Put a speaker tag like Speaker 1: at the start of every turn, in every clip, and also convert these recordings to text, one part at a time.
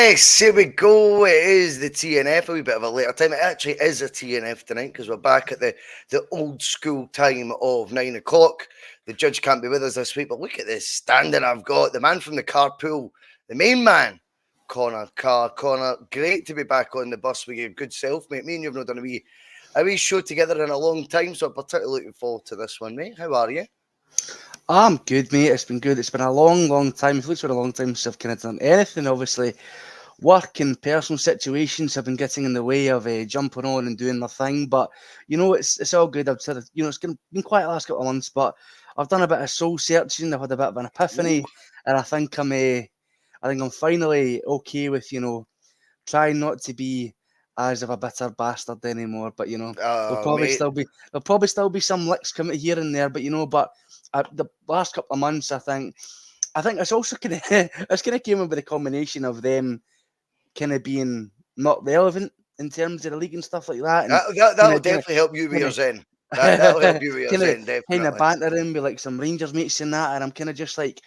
Speaker 1: Yes, here we go. It is the T.N.F. A wee bit of a later time. It actually is a T.N.F. tonight because we're back at the old school time of 9 o'clock. The judge can't be with us this week, but look at this standing I've got. The man from the Carpool, the main man, Conor Carr. Conor, great to be back on the bus with your good self, mate. Me and you have not done a wee show together in a long time, so I'm particularly looking forward to this one, mate. How are you?
Speaker 2: I'm good, mate. It's been good. It's been a long time. It looks like a long time since I've kind of done anything. Obviously, work and personal situations have been getting in the way of jumping on and doing my thing. But it's all good. I've said it's been quite the last couple of months, but I've done a bit of soul searching. I've had a bit of an
Speaker 1: Ooh.
Speaker 2: epiphany, and I think I'm finally okay with trying not to be as of a bitter bastard anymore. But there'll
Speaker 1: Oh,
Speaker 2: probably
Speaker 1: mate.
Speaker 2: still be some licks coming here and there. But the last couple of months, I think it's also kind of it's kind of came in with a combination of them kind of being not relevant in terms of the league and stuff like that, and
Speaker 1: That'll definitely help you with
Speaker 2: kind
Speaker 1: your
Speaker 2: of
Speaker 1: zen. That'll help you with your
Speaker 2: kind of
Speaker 1: zen,
Speaker 2: kind of
Speaker 1: definitely.
Speaker 2: bantering with like some Rangers mates and that, and I'm kind of just like.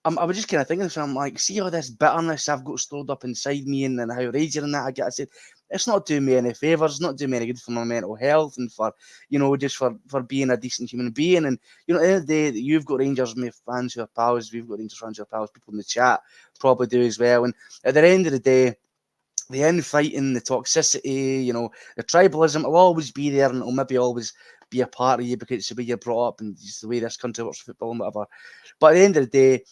Speaker 2: I was just kind of thinking, so I'm like, see all this bitterness I've got stored up inside me, and then how raging and that I get. I said, it's not doing me any favours. It's not doing me any good for my mental health and for, just for being a decent human being. And at the end of the day, you've got Rangers fans who are pals. We've got Rangers fans who are pals. People in the chat probably do as well. And at the end of the day, the infighting, the toxicity, the tribalism will always be there, and it'll maybe always be a part of you because it's the way you're brought up and it's the way this country works football and whatever. But at the end of the day,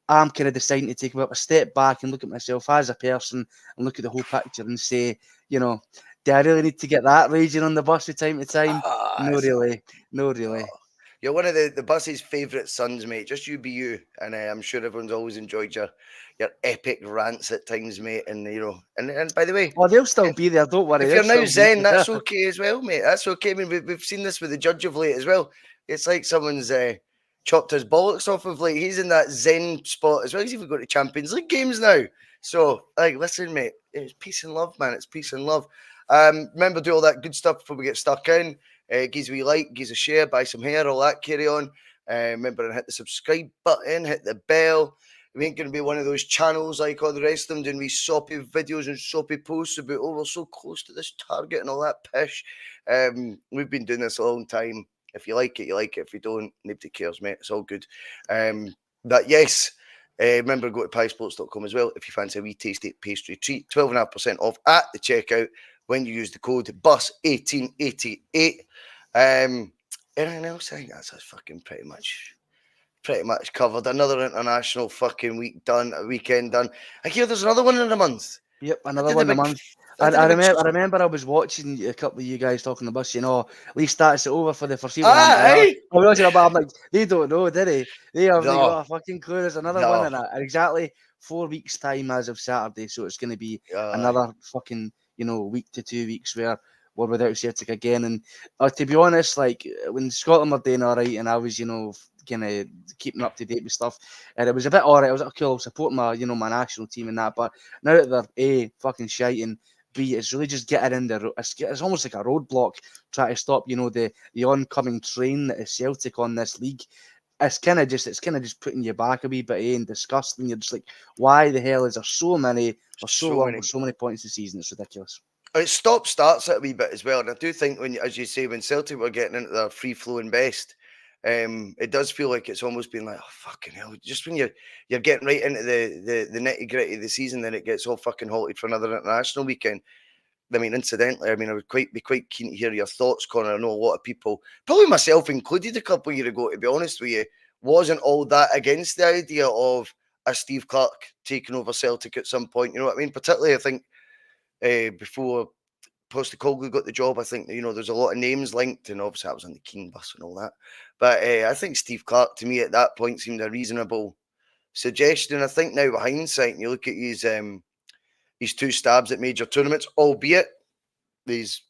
Speaker 2: I'm kind of deciding to take a step back and look at myself as a person and look at the whole picture and say, do I really need to get that raging on the bus from time to time?
Speaker 1: Ah,
Speaker 2: No,
Speaker 1: it's all
Speaker 2: really. No,
Speaker 1: no.
Speaker 2: really.
Speaker 1: You're one of the bus's favourite sons, mate. Just you be you, and I'm sure everyone's always enjoyed your epic rants at times, mate. And and by the way,
Speaker 2: Oh, they'll still be there. Don't worry.
Speaker 1: if
Speaker 2: They'll
Speaker 1: you're now
Speaker 2: still be
Speaker 1: zen,
Speaker 2: there.
Speaker 1: that's okay as well, mate. That's okay. I mean, we've seen this with the judge of late as well. It's like someone's chopped his bollocks off of late. He's in that zen spot as well. He's even got to Champions League games now. So, like, listen, mate, it's peace and love, man. It's peace and love. Remember, do all that good stuff before we get stuck in. Gives a wee like, gives a share, buy some hair, all that carry on. Remember, and hit the subscribe button, hit the bell. We ain't going to be one of those channels like all the rest of them doing wee soppy videos and soppy posts about, oh, we're so close to this target and all that pish. We've been doing this a long time. If you like it, you like it. If you don't, nobody cares, mate. It's all good. But yes, remember, go to piesports.com as well if you fancy a wee tasty pastry treat. 12.5% off at the checkout when you use the code BUS1888. Anything else? I think that's fucking pretty much covered. Another international fucking weekend done. I hear there's another one in a month.
Speaker 2: Yep,
Speaker 1: I
Speaker 2: another
Speaker 1: did a
Speaker 2: one a
Speaker 1: big,
Speaker 2: month.
Speaker 1: I
Speaker 2: I,
Speaker 1: did
Speaker 2: I
Speaker 1: a big.
Speaker 2: remember. I remember. I was watching a couple of you guys talking on the bus. At least that's it over for the foreseeable.
Speaker 1: Aye,
Speaker 2: I'm watching about. I'm like, they don't know, did they? They haven't
Speaker 1: no,
Speaker 2: got a fucking clue. There's another one
Speaker 1: no,
Speaker 2: in exactly 4 weeks' time as of Saturday. So it's going to be
Speaker 1: aye.
Speaker 2: another fucking week to 2 weeks where we're without Celtic again. And to be honest, like when Scotland were doing all right, and I was kind of keeping up to date with stuff, and it was a bit alright. I was like, okay, I'll support my national team and that, but now that they're fucking shite and B, it's really just getting in there. It's almost like a roadblock trying to stop the oncoming train that is Celtic on this league. It's kind of just putting you back a wee bit in disgust, and you're just like, why the hell is there so many for so
Speaker 1: So
Speaker 2: long
Speaker 1: many.
Speaker 2: for so many points this season? It's ridiculous.
Speaker 1: It stop starts it a wee bit as well, and I do think as you say, when Celtic were getting into their free flowing best, it does feel like it's almost been like, oh fucking hell! Just when you're getting right into the nitty gritty of the season, then it gets all fucking halted for another international weekend. I mean, incidentally, I would be quite keen to hear your thoughts, Conor. I know a lot of people, probably myself included, a couple of years ago, to be honest with you, wasn't all that against the idea of a Steve Clarke taking over Celtic at some point. You know what I mean? Particularly, I think before Postecoglou got the job, I think there's a lot of names linked, and obviously I was on the Keane bus and all that. But I think Steve Clarke, to me, at that point, seemed a reasonable suggestion. I think now, with hindsight, and you look at his two stabs at major tournaments, albeit he's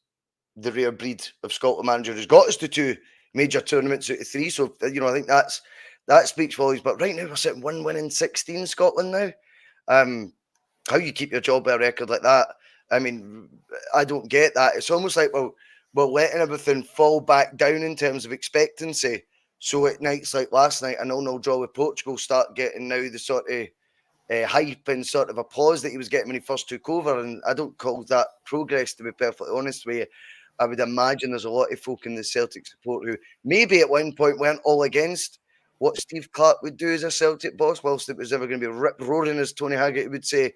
Speaker 1: the rare breed of Scotland manager who's got us to two major tournaments out of three. So I think that speaks volumes. But right now we're sitting 1 win in 16 Scotland now. How you keep your job by a record like that? I mean, I don't get that. It's almost like we're letting everything fall back down in terms of expectancy. So at nights like last night, a 0-0 draw with Portugal start getting now the sort of hype and sort of applause that he was getting when he first took over, and I don't call that progress, to be perfectly honest with you. I would imagine there's a lot of folk in the Celtic support who maybe at one point weren't all against what Steve Clarke would do as a Celtic boss, whilst it was ever going to be rip-roaring, as Tony Haggart would say.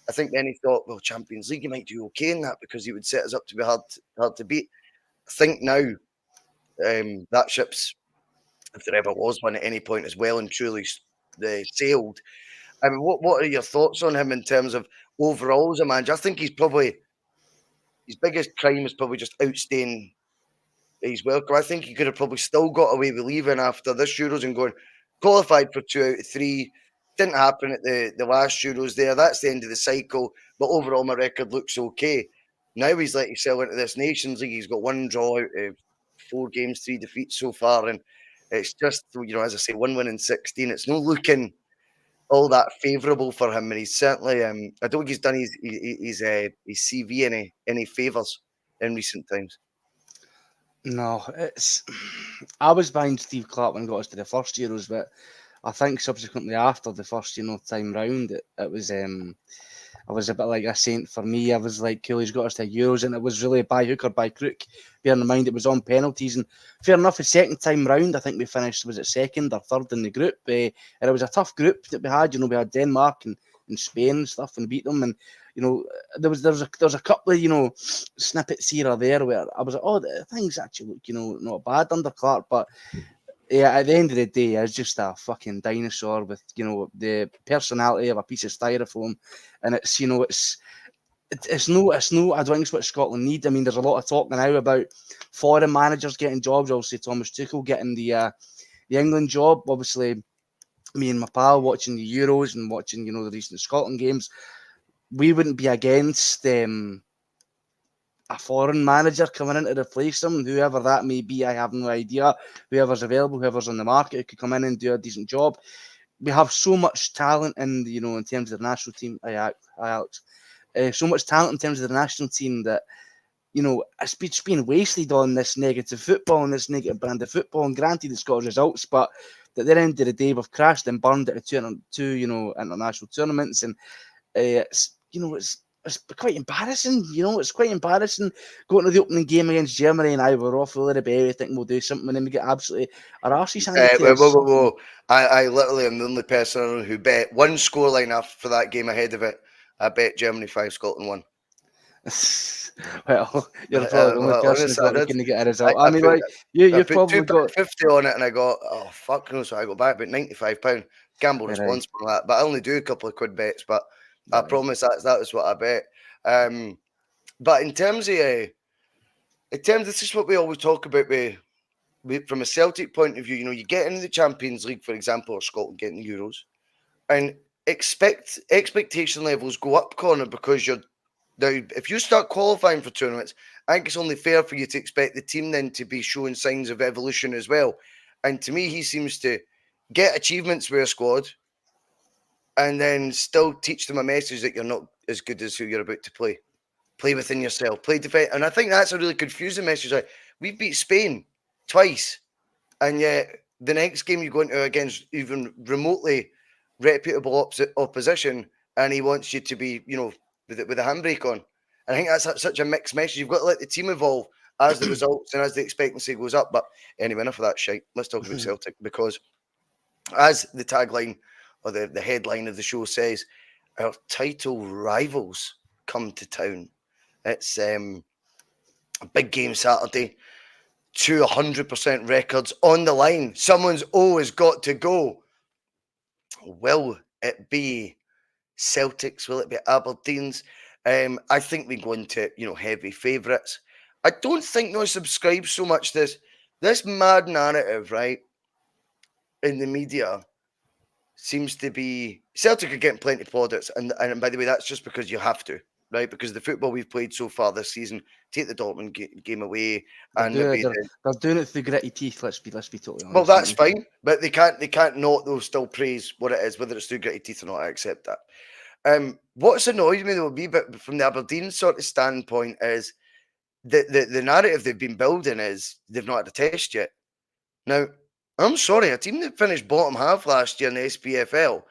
Speaker 1: I think then he thought, well, Champions League, he might do okay in that because he would set us up to be hard to beat. I think now that ship's, if there ever was one at any point, is well and truly sailed. I mean, what are your thoughts on him in terms of overall as a manager? I think he's probably, his biggest crime is probably just outstaying his welcome. I think he could have probably still got away with leaving after this Euros and going, qualified for 2 out of 3. Didn't happen at the last Euros there. That's the end of the cycle. But overall, my record looks okay. Now he's let himself into this Nations League. He's got 1 draw out of 4 games, 3 defeats so far. And it's just, as I say, 1 win in 16. It's not looking all that favourable for him. And he's certainly, I don't think he's done his CV any favours in recent times.
Speaker 2: No, I was behind Steve Clarke when he got us to the first Euros, but I think subsequently after the first, time round, it was I was a bit like a saint for me. I was like, cool, he's got us to Euros, and it was really by hook or by crook. Bearing in mind it was on penalties, and fair enough, the second time round, I think we finished, was it second or third in the group? And it was a tough group that we had. We had Denmark and Spain and stuff, and beat them. And there was a couple of snippets here or there where I was like, oh, things actually look not bad under Clarke, but yeah, at the end of the day, it's just a fucking dinosaur with the personality of a piece of styrofoam, and it's it's no, I don't think it's what Scotland need. I mean, there's a lot of talk now about foreign managers getting jobs. Obviously, Thomas Tuchel getting the England job. Obviously, me and my pal watching the Euros and watching the recent Scotland games, we wouldn't be against a foreign manager coming in to replace him, whoever that may be. I have no idea. Whoever's available, whoever's on the market, who could come in and do a decent job. We have so much talent in in terms of the national team. Alex, so much talent in terms of the national team that it's being wasted on this negative football and this negative brand of football. And granted, it's got results, but at the end of the day, we've crashed and burned at two international tournaments, and it's quite embarrassing. It's quite embarrassing going to the opening game against Germany and I were all full of the berry, thinking we'll do something, and then we get absolutely our arses handed to us.
Speaker 1: Whoa. I literally am the only person who bet one scoreline for that game ahead of it. I bet Germany 5, Scotland 1.
Speaker 2: Well, you're probably the only person who's not looking to get a result. I mean, you probably got
Speaker 1: £50 on it, and I got, oh fuck no, so I got back about £95. Gamble responsible for that, but I only do a couple of quid bets. But I promise that was what I bet. But in terms of this is what we always talk about from a Celtic point of view. You get into the Champions League, for example, or Scotland getting the Euros, and expectation levels go up, Conor, because now, if you start qualifying for tournaments, I think it's only fair for you to expect the team then to be showing signs of evolution as well. And to me, he seems to get achievements with a squad and then still teach them a message that you're not as good as who you're about to play. Play within yourself, play defense. And I think that's a really confusing message. Like, we've beat Spain twice, and yet the next game you go into against even remotely reputable opposition, and he wants you to be, with a handbrake on. I think that's such a mixed message. You've got to let the team evolve as the results and as the expectancy goes up. But anyway, enough of that shite. Let's talk about Celtic, because as the tagline or the headline of the show says, our title rivals come to town. It's a big game Saturday. 200% records on the line. Someone's always got to go. Will it be Celtic's? Will it be Aberdeen's? I think we go into heavy favourites. I don't think I subscribe so much to this mad narrative, right, in the media seems to be Celtic are getting plenty of plaudits, and by the way, that's just because you have to, right? Because the football we've played so far this season, take the Dortmund game away,
Speaker 2: they're doing it through gritty teeth. Let's be totally honest.
Speaker 1: Well, that's fine, but they can't not though still praise what it is, whether it's through gritty teeth or not. I accept that. What's annoyed me though a wee bit from the Aberdeen sort of standpoint is the narrative they've been building is they've not had a test yet. Now, I'm sorry, a team that finished bottom half last year in the SPFL,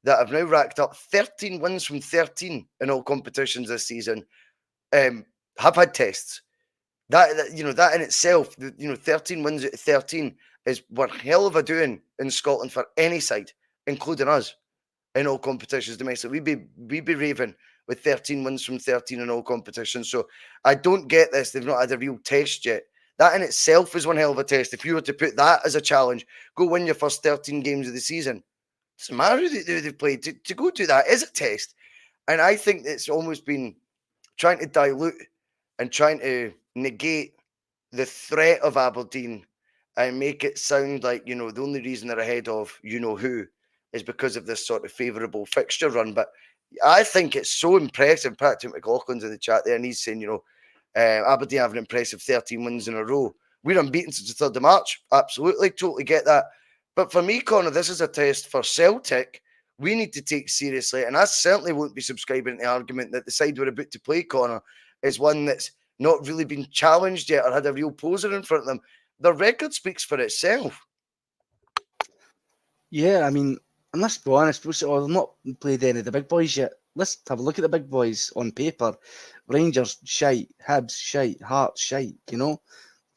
Speaker 1: that have now racked up 13 wins from 13 in all competitions this season, have had tests. That in itself, 13 wins out of 13 is one hell of a doing in Scotland for any side, including us, in all competitions domestic. We'd be raving with 13 wins from 13 in all competitions. So I don't get this. They've not had a real test yet. That in itself is one hell of a test. If you were to put that as a challenge, go win your first 13 games of the season. It doesn't matter who they've played. To go do that is a test. And I think it's almost been trying to dilute and trying to negate the threat of Aberdeen and make it sound like, the only reason they're ahead of who is because of this sort of favourable fixture run. But I think it's so impressive. Patrick McLaughlin's in the chat there, and he's saying, Aberdeen have an impressive 13 wins in a row. We're unbeaten since the 3rd of March. Absolutely, totally get that. But for me, Conor, this is a test for Celtic. We need to take seriously, and I certainly won't be subscribing to the argument that the side we're about to play, Conor, is one that's not really been challenged yet or had a real poser in front of them. The record speaks for itself.
Speaker 2: Yeah, I mean, and let's be honest, they've not played any of the big boys yet. Let's have a look at the big boys on paper. Rangers, shite. Hibs, shite. Hearts, shite.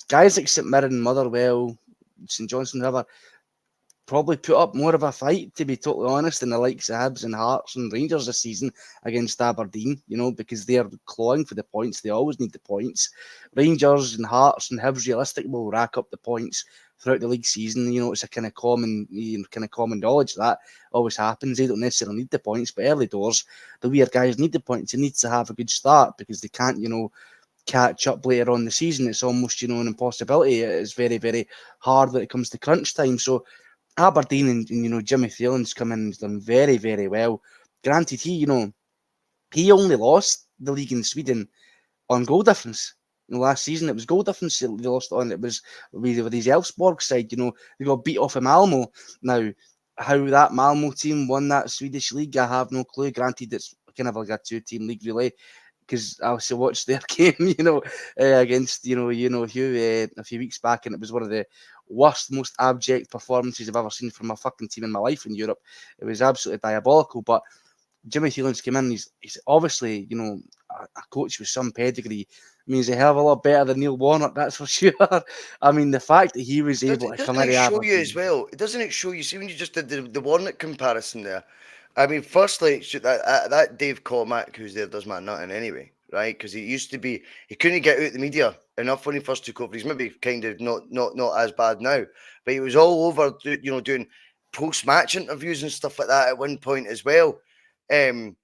Speaker 2: Guys like St Mirren, Motherwell, St Johnstone, whoever, probably put up more of a fight, to be totally honest, than the likes of Hibs and Hearts and Rangers this season against Aberdeen, because they're clawing for the points. They always need the points. Rangers and Hearts and Hibs realistically will rack up the points throughout the league season. It's a kind of common knowledge that always happens. They don't necessarily need the points, but early doors, the weird guys need the points. They need to have a good start because they can't, catch up later on the season. It's almost, an impossibility. It's very, very hard when it comes to crunch time. So Aberdeen and Jimmy Thielen's come in and done very, very well. Granted, he only lost the league in Sweden on goal difference. Last season it was goal difference they lost on. It was with his Elfsborg side. They got beat off of Malmo. Now, how that Malmo team won that Swedish league, I have no clue. Granted, it's kind of like a 2-team league relay, because I also watched their game, against, who a few weeks back, and it was one of the worst, most abject performances I've ever seen from a fucking team in my life in Europe. It was absolutely diabolical. But Jimmy Thielen's came in. He's obviously, a coach with some pedigree. I mean, he's a hell of a lot better than Neil Warnock, that's for sure. I mean, the fact that he was able to come
Speaker 1: Doesn't
Speaker 2: into
Speaker 1: it show
Speaker 2: Aberdeen.
Speaker 1: you as well? Doesn't it show you? See, when you just did the Warnock comparison there, I mean, firstly, that Dave Cormack who's there does my nothing anyway, right? Because he used to be, he couldn't get out the media enough when he first took over. He's maybe kind of not as bad now, but he was all over, doing post-match interviews and stuff like that at one point as well. But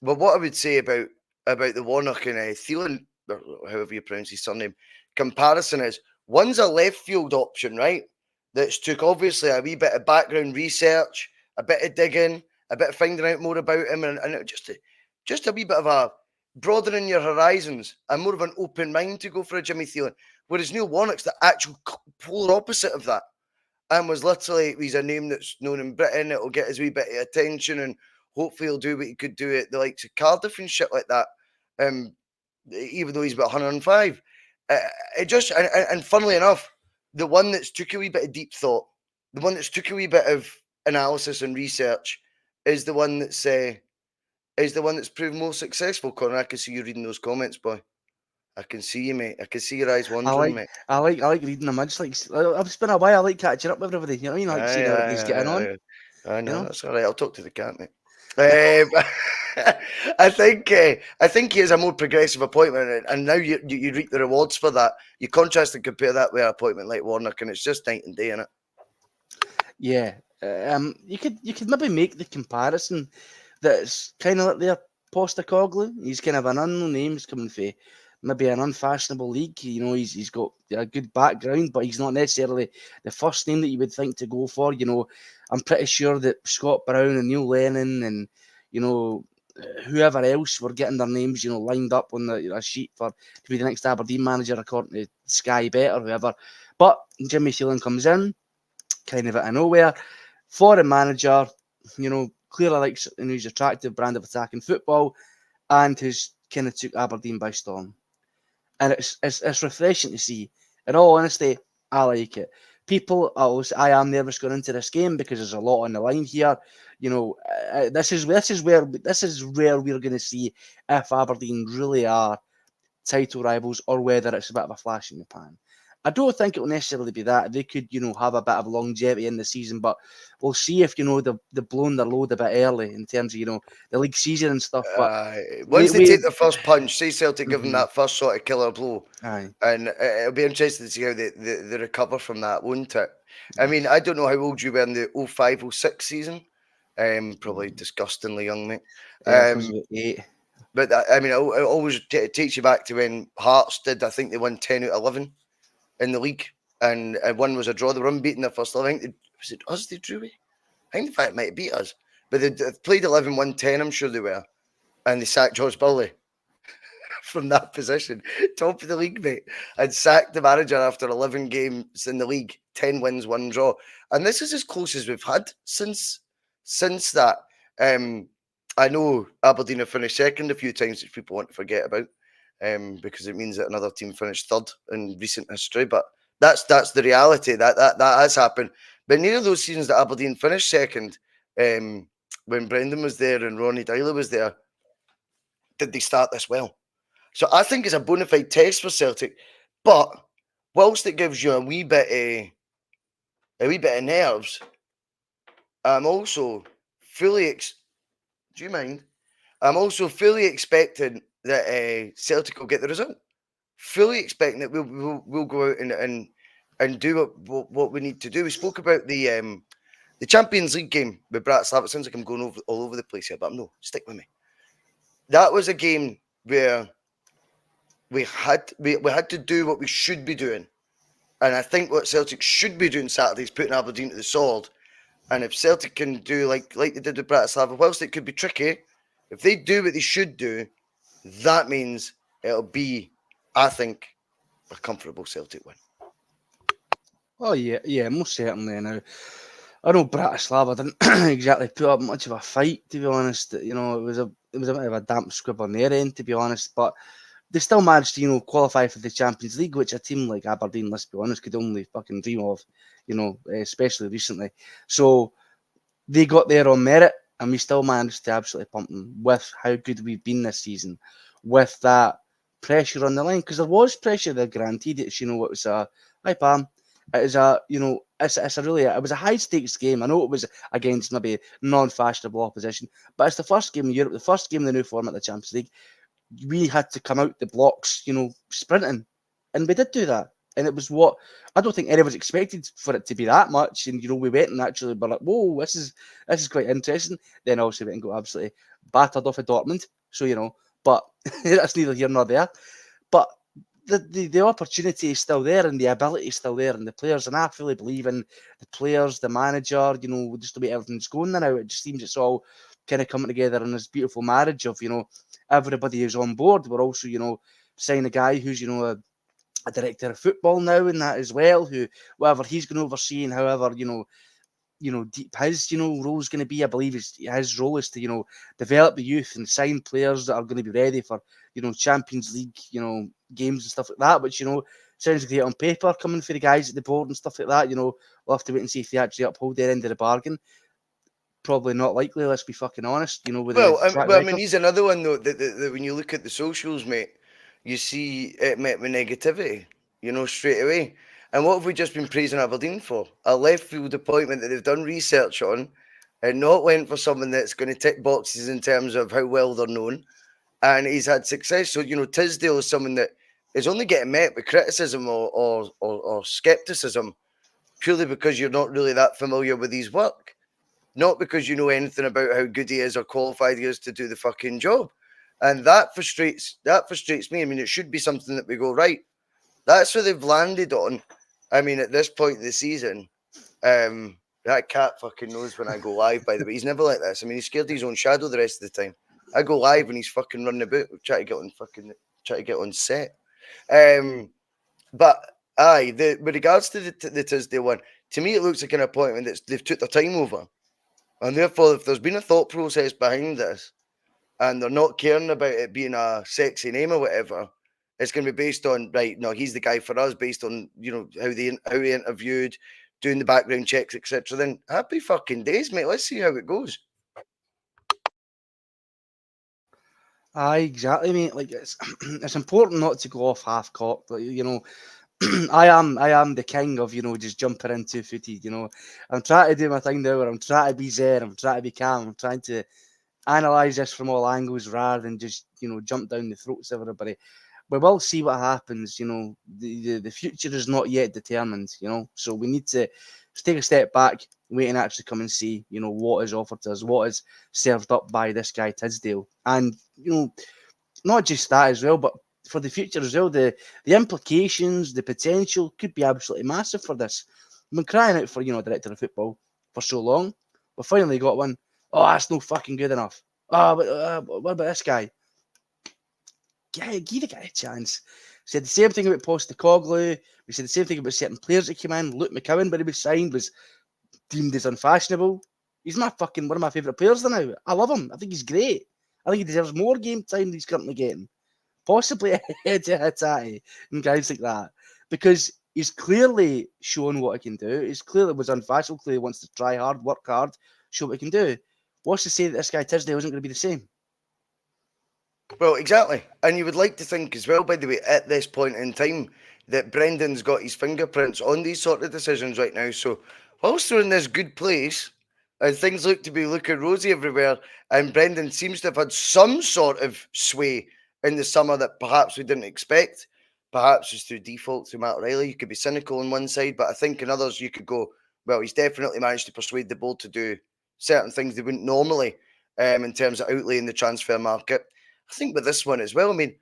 Speaker 1: what I would say about the Warnock and Thielen, or however you pronounce his surname, comparison is, one's a left field option, right? That's took obviously a wee bit of background research, a bit of digging, a bit of finding out more about him, and just a wee bit of a broadening your horizons and more of an open mind to go for a Jimmy Thielen. Whereas Neil Warnock's the actual polar opposite of that, and was literally, he's a name that's known in Britain. It'll get his wee bit of attention, and hopefully he'll do what he could do at the likes of Cardiff and shit like that. Even though he's about 105. And funnily enough, the one that's took a wee bit of deep thought, the one that's took a wee bit of analysis and research, is the one that's proved most successful. Conor, I can see you reading those comments, boy. I can see you, mate. I can see your eyes wandering, mate.
Speaker 2: I like reading them. I just like, I've been a while. I like catching up with everybody. You know what I mean? Like seeing how everybody's getting on.
Speaker 1: I know, that's all right. I'll talk to the cat, mate. I think he is a more progressive appointment, and now you reap the rewards for that. You contrast and compare that with an appointment like Warnock, and it's just night and day, isn't it?
Speaker 2: Yeah, you could maybe make the comparison that it's kind of like their Postecoglou. He's kind of an unknown name. He's coming from maybe an unfashionable league. He's got a good background, but he's not necessarily the first name that you would think to go for. I'm pretty sure that Scott Brown and Neil Lennon and whoever else were getting their names, lined up on a sheet to be the next Aberdeen manager, according to Sky Bet or whoever. But Jimmy Thielen comes in, kind of out of nowhere, foreign manager, clearly likes, he's attractive brand of attacking football, and has kind of took Aberdeen by storm. And it's refreshing to see. In all honesty, I like it. people, I am nervous going into this game because there's a lot on the line here. This is where we're going to see if Aberdeen really are title rivals or whether it's a bit of a flash in the pan. I don't think it will necessarily be that. They could, have a bit of longevity in the season, but we'll see if, they've blown their load a bit early in terms of, the league season and stuff. But
Speaker 1: once they take their first punch, say Celtic give them
Speaker 2: Mhm.
Speaker 1: that first sort of killer blow,
Speaker 2: Aye.
Speaker 1: and it'll be interesting to see how they recover from that, won't it? I mean, I don't know how old you were in the 05-06 season. Probably disgustingly young, mate.
Speaker 2: Yeah, I was about 8.
Speaker 1: But I mean, it always takes you back to when Hearts did. I think they won 10 out of 11 in the league, and one was a draw. They were unbeaten their first 11. I think was it us they drew with? I think in fact it might have beat us, but they played 11, won 10. I'm sure they were, and they sacked George Burley from that position, top of the league, mate, and sacked the manager after 11 games in the league, 10 wins, 1 draw, and this is as close as we've had since that. I know Aberdeen have finished second a few times, which people want to forget about, because it means that another team finished third in recent history. But that's the reality that has happened. But neither of those seasons that Aberdeen finished second, when Brendan was there and Ronnie Dyler was there, did they start this well. So I think it's a bona fide test for Celtic. But whilst it gives you a wee bit of nerves, I'm also fully do you mind? I'm also fully expecting that Celtic will get the result. Fully expecting that we'll go out and do what we need to do. We spoke about the Champions League game with Bratislava. It sounds like I'm going all over the place here, but no, stick with me. That was a game where we had to do what we should be doing. And I think what Celtic should be doing Saturday is putting Aberdeen to the sword. And if Celtic can do like they did with Bratislava, whilst it could be tricky, if they do what they should do, that means it'll be, I think, a comfortable Celtic win.
Speaker 2: Oh yeah, most certainly. Now, I know Bratislava didn't exactly put up much of a fight, to be honest. It was a bit of a damp squib on their end, to be honest. But they still managed to, qualify for the Champions League, which a team like Aberdeen, let's be honest, could only fucking dream of, especially recently. So they got there on merit, and we still managed to absolutely pump them with how good we've been this season, with that pressure on the line, because there was pressure there, granted. It's, it was a, hi Pam, it is a, it was a high stakes game. I know it was against maybe non-fashionable opposition, but it's the first game in Europe, the first game in the new format of the Champions League. We had to come out the blocks, sprinting, and we did do that. And it was what I don't think anyone was expected for it to be that much. And we went and actually were like, whoa, this is quite interesting. Then also went and got absolutely battered off of Dortmund. So but that's neither here nor there. But the opportunity is still there, and the ability is still there, and the players, and I fully believe in the players, the manager, just the way everything's going now. It just seems it's all kind of coming together in this beautiful marriage of, everybody is on board. We're also, signing a guy who's, a director of football now and that as well, who whatever he's going to oversee, and however, deep his, role is going to be. I believe his role is to, develop the youth and sign players that are going to be ready for, Champions League, games and stuff like that, which, sounds great on paper coming for the guys at the board and stuff like that. We'll have to wait and see if they actually uphold their end of the bargain. Probably not likely, let's be fucking honest, with the track
Speaker 1: I mean,
Speaker 2: record.
Speaker 1: he's another one, though, that when you look at the socials, mate, you see it met with negativity, straight away. And what have we just been praising Aberdeen for? A left field appointment that they've done research on and not went for someone that's going to tick boxes in terms of how well they're known. And he's had success. So, Tisdale is someone that is only getting met with criticism or skepticism purely because you're not really that familiar with his work. Not because you know anything about how good he is or qualified he is to do the fucking job. And that frustrates me. I mean, it should be something that we go, right, that's where they've landed on. I mean, at this point of the season, that cat fucking knows when I go live, by the way. He's never like this. I mean, he's scared of his own shadow the rest of the time. I go live when he's fucking running about, try to get on set. But aye, with regards to the Tuesday one, to me it looks like an appointment that they've took their time over. And therefore, if there's been a thought process behind this, and they're not caring about it being a sexy name or whatever, it's going to be based on, right, no, he's the guy for us, based on, how he interviewed, doing the background checks, etc., then happy fucking days, mate. Let's see how it goes.
Speaker 2: Aye, exactly, mate. Like it's it's important not to go off half cocked. Like, you know, I am the king of, you know, just jumping in 2-footed. You know, I'm trying to do my thing now, where I'm trying to be zen, I'm trying to be calm, I'm trying to analyze this from all angles rather than just, you know, jump down the throats of everybody. We will see what happens. You know, the future is not yet determined. You know, so we need to take a step back, wait and actually come and see, you know, what is offered to us, what is served up by this guy Tisdale, and you know, not just that as well, but for the future as well, the implications, the potential could be absolutely massive for this. I've been crying out for, you know, a director of football for so long. We finally got one. Oh, that's no fucking good enough. Oh, but what about this guy? Yeah, give the guy a chance. We said the same thing about Postecoglou. We said the same thing about certain players that came in. Luke McCowan, when he was signed, was deemed as unfashionable. He's my fucking one of my favourite players now. I love him. I think he's great. I think he deserves more game time than he's currently getting. Possibly ahead of Hatate and guys like that. Because he's clearly shown what he can do. He's clearly was unfashionable, clearly wants to try hard, work hard, show what he can do. What's to say that this guy Tisdale isn't going to be the same?
Speaker 1: Well, exactly. And you would like to think as well, by the way, at this point in time, that Brendan's got his fingerprints on these sort of decisions right now. So whilst they're in this good place and things look to be looking rosy everywhere, and Brendan seems to have had some sort of sway in the summer that perhaps we didn't expect, perhaps it's through default through Matt Riley. You could be cynical on one side, but I think in others you could go, well, he's definitely managed to persuade the board to do certain things they wouldn't normally in terms of outlay in the transfer market. I think with this one as well, I mean,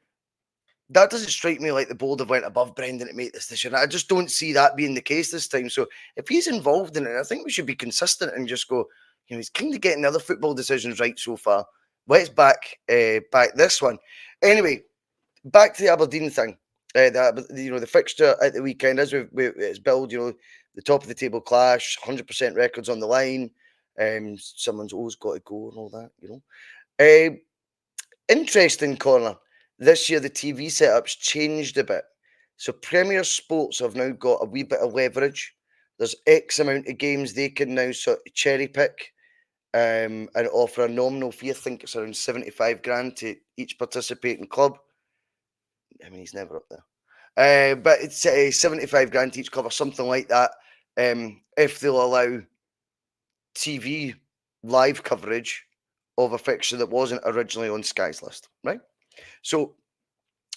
Speaker 1: that doesn't strike me like the board have went above Brendan to make this decision. I just don't see that being the case this time. So if he's involved in it, I think we should be consistent and just go, you know, he's kind of getting the other football decisions right so far. Let's back this one. Anyway, back to the Aberdeen thing. The fixture at the weekend, as it's billed, you know, the top of the table clash, 100% records on the line. Someone's always got to go and all that, you know. Interesting corner. This year, the TV setups changed a bit. So Premier Sports have now got a wee bit of leverage. There's X amount of games they can now sort of cherry pick and offer a nominal fee. I think it's around 75 grand to each participating club. I mean, he's never up there. But it's 75 grand to each club or something like that if they'll allow TV live coverage of a fixture that wasn't originally on Sky's list, right? So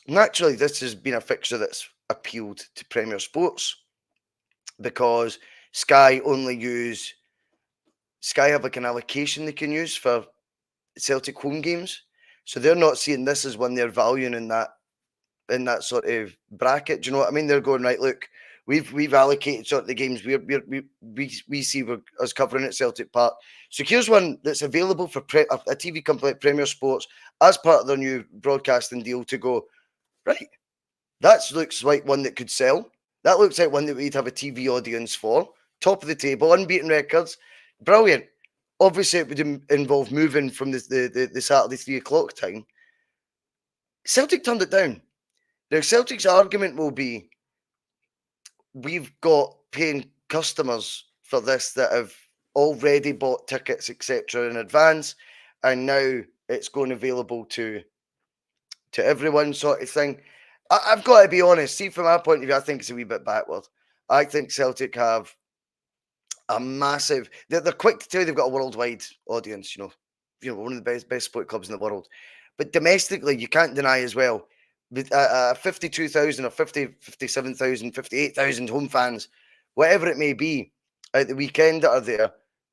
Speaker 1: naturally, this has been a fixture that's appealed to Premier Sports because Sky have like an allocation they can use for Celtic home games. So they're not seeing this as one they're valuing in that sort of bracket. Do you know what I mean? They're going, right, look, we've allocated sort of the games we see us covering at Celtic Park. So here's one that's available for a TV company like Premier Sports as part of their new broadcasting deal to go, right, that looks like one that could sell. That looks like one that we'd have a TV audience for. Top of the table, unbeaten records. Brilliant. Obviously, it would involve moving from the Saturday 3 o'clock time. Celtic turned it down. Now, Celtic's argument will be, we've got paying customers for this that have already bought tickets, etc., in advance, and now it's going available to everyone, sort of thing. I've got to be honest. See, from my point of view, I think it's a wee bit backward. I think Celtic have a massive. They're quick to tell you they've got a worldwide audience. You know, one of the best sport clubs in the world. But domestically, you can't deny as well. With 52,000 or 57,000, 58,000 home fans, whatever it may be, at the weekend that are there,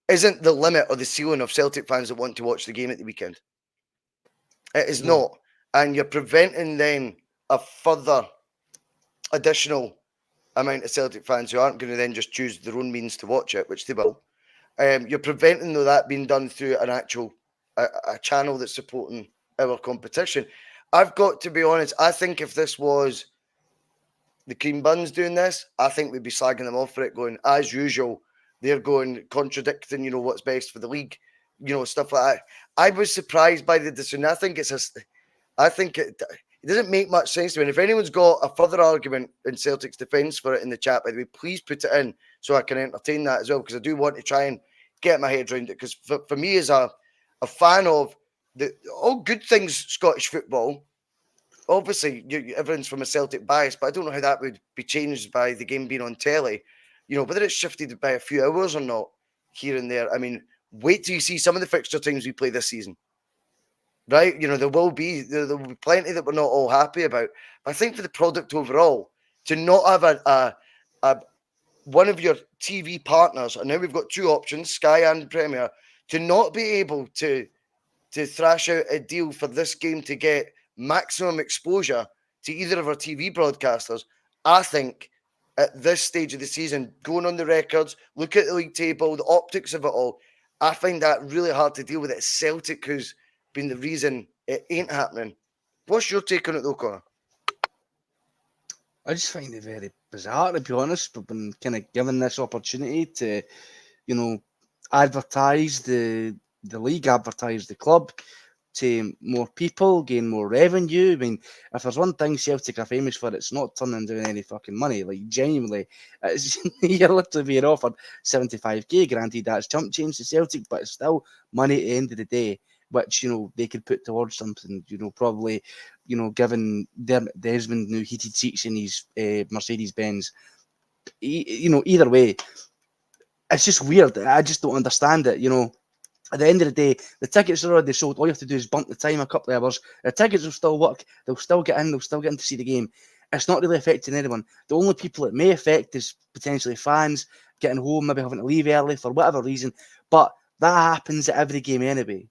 Speaker 1: isn't the limit or the ceiling of Celtic fans that want to watch the game at the weekend. It is not. And you're preventing then a further additional amount of Celtic fans who aren't going to then just choose their own means to watch it, which they will. You're preventing that being done through an actual a channel that's supporting our competition. I've got to be honest. I think if this was the Cream Buns doing this, I think we'd be slagging them off for it, going, as usual, they're going contradicting, what's best for the league, stuff like that. I was surprised by the decision. I think it doesn't make much sense to me. And if anyone's got a further argument in Celtic's defence for it in the chat, by the way, please put it in so I can entertain that as well, because I do want to try and get my head around it. Because for me, as a fan of all good things Scottish football, obviously everyone's from a Celtic bias, but I don't know how that would be changed by the game being on telly. Whether it's shifted by a few hours or not here and there. I mean, wait till you see some of the fixture times we play this season. Right, there will be plenty that we're not all happy about. But I think for the product overall, to not have a one of your TV partners, and now we've got two options, Sky and Premier, to not be able to thrash out a deal for this game to get maximum exposure to either of our TV broadcasters, I think at this stage of the season, going on the records, look at the league table, the optics of it all, I find that really hard to deal with. It's Celtic who's been the reason it ain't happening. What's your take on it though, Conor?
Speaker 2: I just find it very bizarre, to be honest. We've been kind of given this opportunity to, advertise the league, advertise the club to more people, gain more revenue. I mean, if there's one thing Celtic are famous for, it's not turning down any fucking money. Like, genuinely, you're literally being offered 75k. Granted, that's chump change to Celtic, but it's still money at the end of the day, which, they could put towards something, probably, given Desmond new heated seats in his Mercedes-Benz. Either way, it's just weird. I just don't understand it, At the end of the day, the tickets are already sold. All you have to do is bump the time a couple of hours. The tickets will still work. They'll still get in. They'll still get in to see the game. It's not really affecting anyone. The only people it may affect is potentially fans getting home, maybe having to leave early for whatever reason. But that happens at every game anyway.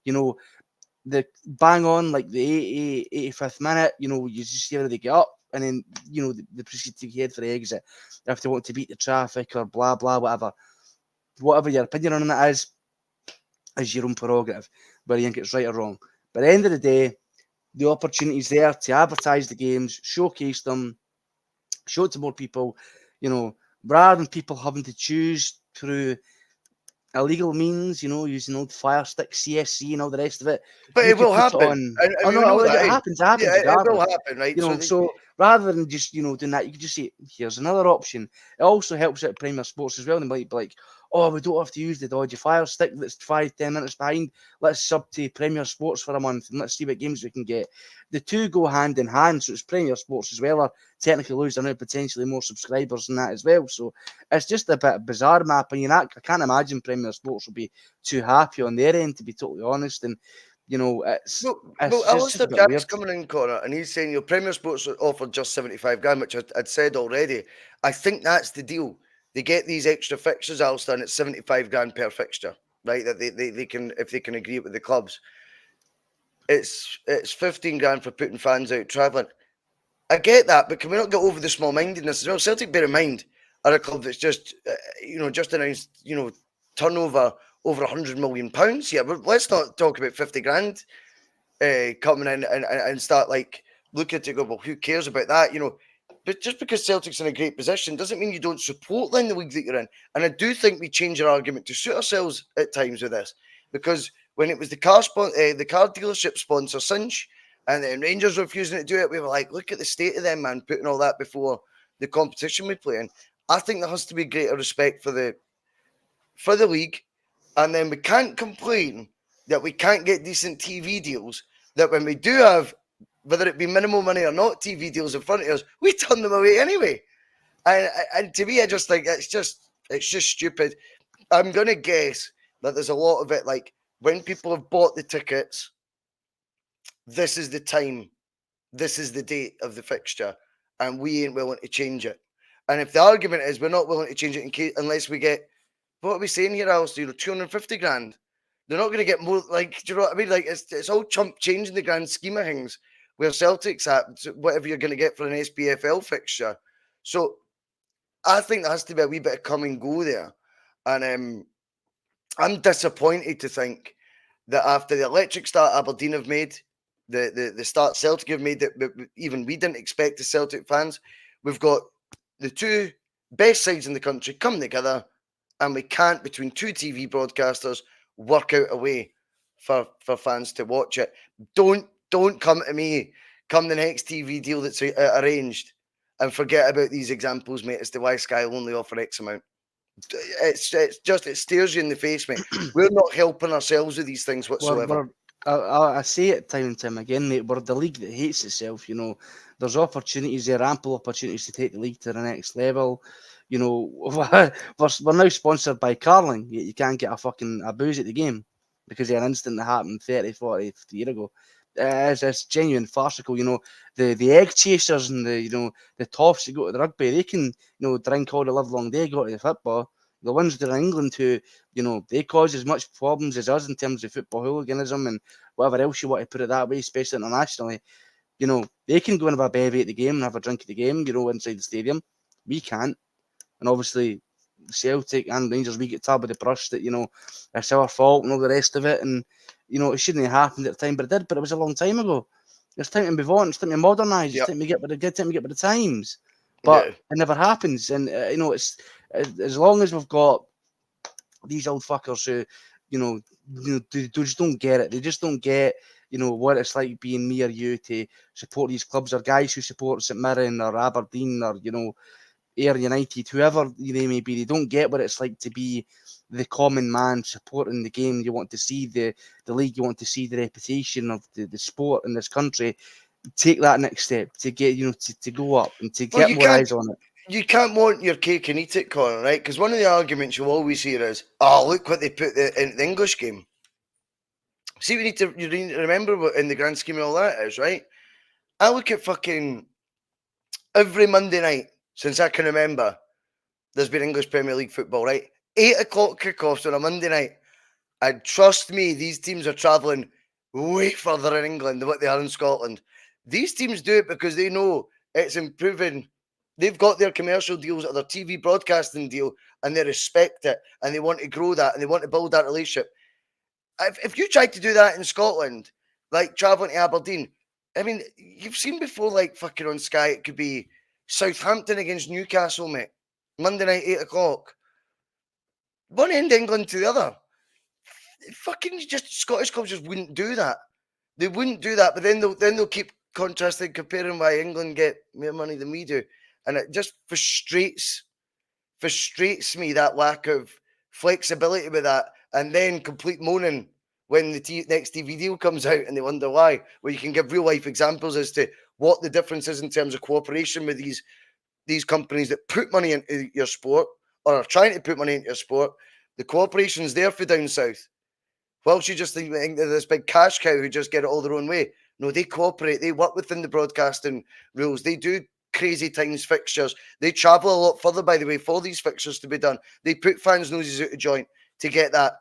Speaker 2: The bang on, like the 80, 85th minute, you just see how they get up, and then, they proceed to head for the exit if they want to beat the traffic or blah, blah, whatever. Whatever your opinion on that is your own prerogative, whether you think it's right or wrong. But at the end of the day, the opportunity's there to advertise the games, showcase them, show it to more people, rather than people having to choose through illegal means, using old Fire Stick, CSC, and all the rest of it.
Speaker 1: But
Speaker 2: You
Speaker 1: it
Speaker 2: could
Speaker 1: will
Speaker 2: put it
Speaker 1: happen.
Speaker 2: on.
Speaker 1: And
Speaker 2: Oh
Speaker 1: we
Speaker 2: no,
Speaker 1: know
Speaker 2: it
Speaker 1: that.
Speaker 2: happens
Speaker 1: Yeah, it will
Speaker 2: regardless.
Speaker 1: happen, right?
Speaker 2: So rather than just doing that, you could just say, here's another option. It also helps out Premier Sports as well. They might be like, oh, we don't have to use the dodgy Fire Stick that's 5-10 minutes behind. Let's sub to Premier Sports for a month and let's see what games we can get. The two go hand in hand, so it's Premier Sports as well, or technically losing out potentially more subscribers than that as well. So it's just a bit bizarre, in my opinion. I can't imagine Premier Sports will be too happy on their end, to be totally honest. And it's
Speaker 1: Alistair
Speaker 2: just a bit
Speaker 1: Jack's
Speaker 2: weird.
Speaker 1: coming in, Conor, and he's saying your Premier Sports offered just 75 grand, which I'd said already. I think that's the deal. They get these extra fixtures, Alistair, and it's 75 grand per fixture, right? That they can, if they can agree it with the clubs. It's 15 grand for putting fans out travelling. I get that, but can we not get over the small mindedness as well? Celtic, bear in mind, are a club that's just just announced turnover over £100 million here. But let's not talk about 50 grand coming in and start like looking at it. Go, well, who cares about that? But just because Celtic's in a great position doesn't mean you don't support them in the league that you're in. And I do think we change our argument to suit ourselves at times with this, because when it was the car dealership sponsor Cinch, and then Rangers refusing to do it, we were like, look at the state of them, man, putting all that before the competition we play in. I think there has to be greater respect for the league, and then we can't complain that we can't get decent TV deals. That when we do have, whether it be minimal money or not, TV deals in front of us, we turn them away anyway. And to me, I just think it's just stupid. I'm gonna guess that there's a lot of it like when people have bought the tickets, this is the time, this is the date of the fixture, and we ain't willing to change it. And if the argument is we're not willing to change it in case unless we get, what are we saying here, Alistair? 250 grand. They're not going to get more. Like, do you know what I mean? Like, it's all chump change in the grand scheme of things. Where Celtic's at, whatever you're going to get for an SPFL fixture. So I think there has to be a wee bit of come and go there. And I'm disappointed to think that after the electric start Aberdeen have made, the start Celtic have made, that even we didn't expect as Celtic fans, we've got the two best sides in the country coming together, and we can't, between two TV broadcasters, work out a way for fans to watch it. Don't come to me come the next TV deal that's arranged and forget about these examples, mate, as to why Sky will only offer X amount. It stares you in the face, mate. We're not helping ourselves with these things whatsoever.
Speaker 2: I say it time and time again, mate. We're the league that hates itself. You know, there's opportunities there, ample opportunities to take the league to the next level. You know, we're now sponsored by Carling. Yet you can't get a booze at the game because of an incident that happened 30, 40, 50 years ago. It's genuine farcical. You know, the egg chasers and the toffs that go to the rugby, they can drink all the live long day, go to the football. The ones that are in England who they cause as much problems as us in terms of football hooliganism and whatever else you want to put it that way, especially internationally. They can go and have a bevy at the game and have a drink at the game, inside the stadium. We can't. And obviously, Celtic and Rangers, we get tabbed with the brush that, it's our fault and all the rest of it. And, it shouldn't have happened at the time, but it did. But it was a long time ago. It's time to move on. It's time to modernise. It's time to get with the times. But it never happens. And, it's as long as we've got these old fuckers who, they just don't get it. They just don't get, what it's like being me or you to support these clubs, or guys who support St Mirren or Aberdeen or, Ayr United, whoever they may be. They don't get what it's like to be the common man supporting the game. You want to see the league, you want to see the reputation of the sport in this country take that next step to get, to go up and to get more eyes on it.
Speaker 1: You can't want your cake and eat it, Conor, right? Because one of the arguments you'll always hear is, oh, look what they put in the English game. See, you need to remember what in the grand scheme of all that is, right? I look at fucking every Monday night since I can remember, there's been English Premier League football, right? 8 o'clock kickoffs on a Monday night. And trust me, these teams are travelling way further in England than what they are in Scotland. These teams do it because they know it's improving. They've got their commercial deals or their TV broadcasting deal, and they respect it, and they want to grow that, and they want to build that relationship. If you tried to do that in Scotland, like travelling to Aberdeen, I mean, you've seen before, like fucking on Sky, it could be Southampton against Newcastle, mate. Monday night, 8 o'clock. One end of England to the other. Fucking just Scottish clubs just wouldn't do that. They wouldn't do that, but then they'll keep contrasting, comparing why England get more money than we do. And it just frustrates me, that lack of flexibility with that, and then complete moaning when the next TV deal comes out and they wonder why. Where you can give real life examples as to what the difference is in terms of cooperation with these companies that put money into your sport or are trying to put money into your sport. The cooperation's there for down south. Whilst you just think they're this big cash cow who just get it all their own way. No, they cooperate. They work within the broadcasting rules. They do crazy times fixtures. They travel a lot further, by the way, for these fixtures to be done. They put fans' noses out of joint to get that.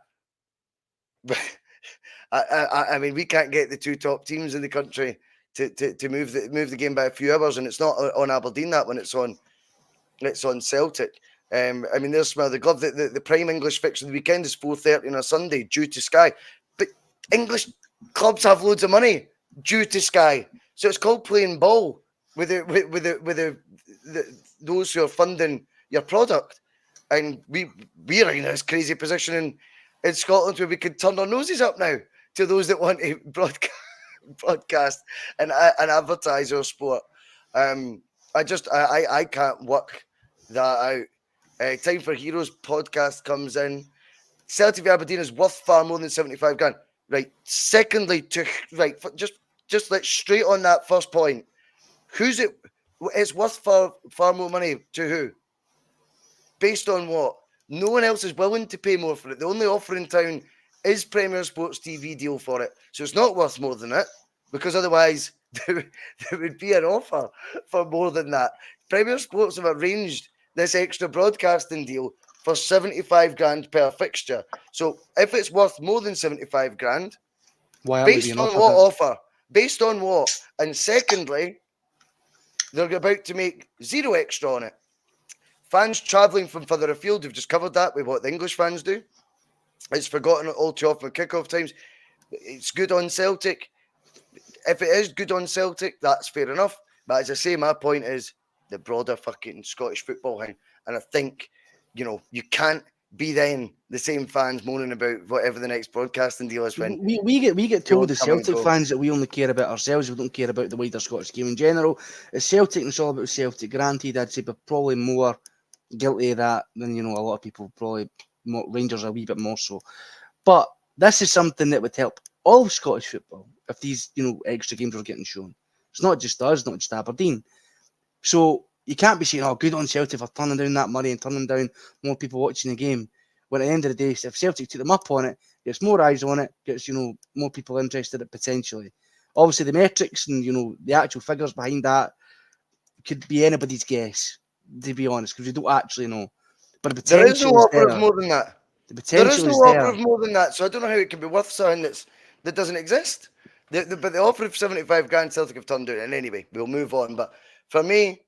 Speaker 1: I mean, we can't get the two top teams in the country to move the game by a few hours, and it's not on Aberdeen that one. It's on Celtic. I mean, there's the glove. The prime English fixture of the weekend is 4:30 on a Sunday due to Sky, but English clubs have loads of money due to Sky, so it's called playing ball with those who are funding your product. And we're in this crazy position in Scotland where we could turn our noses up now to those that want to broadcast and advertise our sport. I can't work that out. Time for Heroes podcast comes in. Celtic v Aberdeen is worth far more than 75 grand. Right. Secondly, just let's straight on that first point. Who's it? It's worth far more money to who? Based on what? No one else is willing to pay more for it. The only offer in town is Premier Sports TV deal for it. So it's not worth more than it, because otherwise there would be an offer for more than that. Premier Sports have arranged this extra broadcasting deal for 75 grand per fixture. So if it's worth more than 75 grand, based on what offer? Based on what? And secondly, they're about to make zero extra on it. Fans travelling from further afield, we've just covered that with what the English fans do. It's forgotten all too often at kickoff times. It's good on Celtic. If it is good on Celtic, that's fair enough. But as I say, my point is the broader fucking Scottish football thing. And I think, you can't be then the same fans moaning about whatever the next broadcasting deal is. When
Speaker 2: we get told as Celtic fans that we only care about ourselves, we don't care about the wider Scottish game in general. It's Celtic and it's all about Celtic. Granted, I'd say but probably more guilty of that than, a lot of people, probably Rangers a wee bit more so. But this is something that would help all of Scottish football if these, extra games were getting shown. It's not just us, not just Aberdeen. So you can't be saying, good on Celtic for turning down that money and turning down more people watching the game. When at the end of the day, if Celtic took them up on it, gets more eyes on it, gets, more people interested in it potentially. Obviously, the metrics and, the actual figures behind that could be anybody's guess, to be honest, because we don't actually know. But the
Speaker 1: There is no
Speaker 2: potential is
Speaker 1: offer of
Speaker 2: there.
Speaker 1: more than that.
Speaker 2: The
Speaker 1: There is
Speaker 2: potential
Speaker 1: no
Speaker 2: is
Speaker 1: offer
Speaker 2: there.
Speaker 1: of more than that. So I don't know how it can be worth something that doesn't exist. But the offer of 75 grand Celtic have turned down. And anyway, we'll move on. But for me,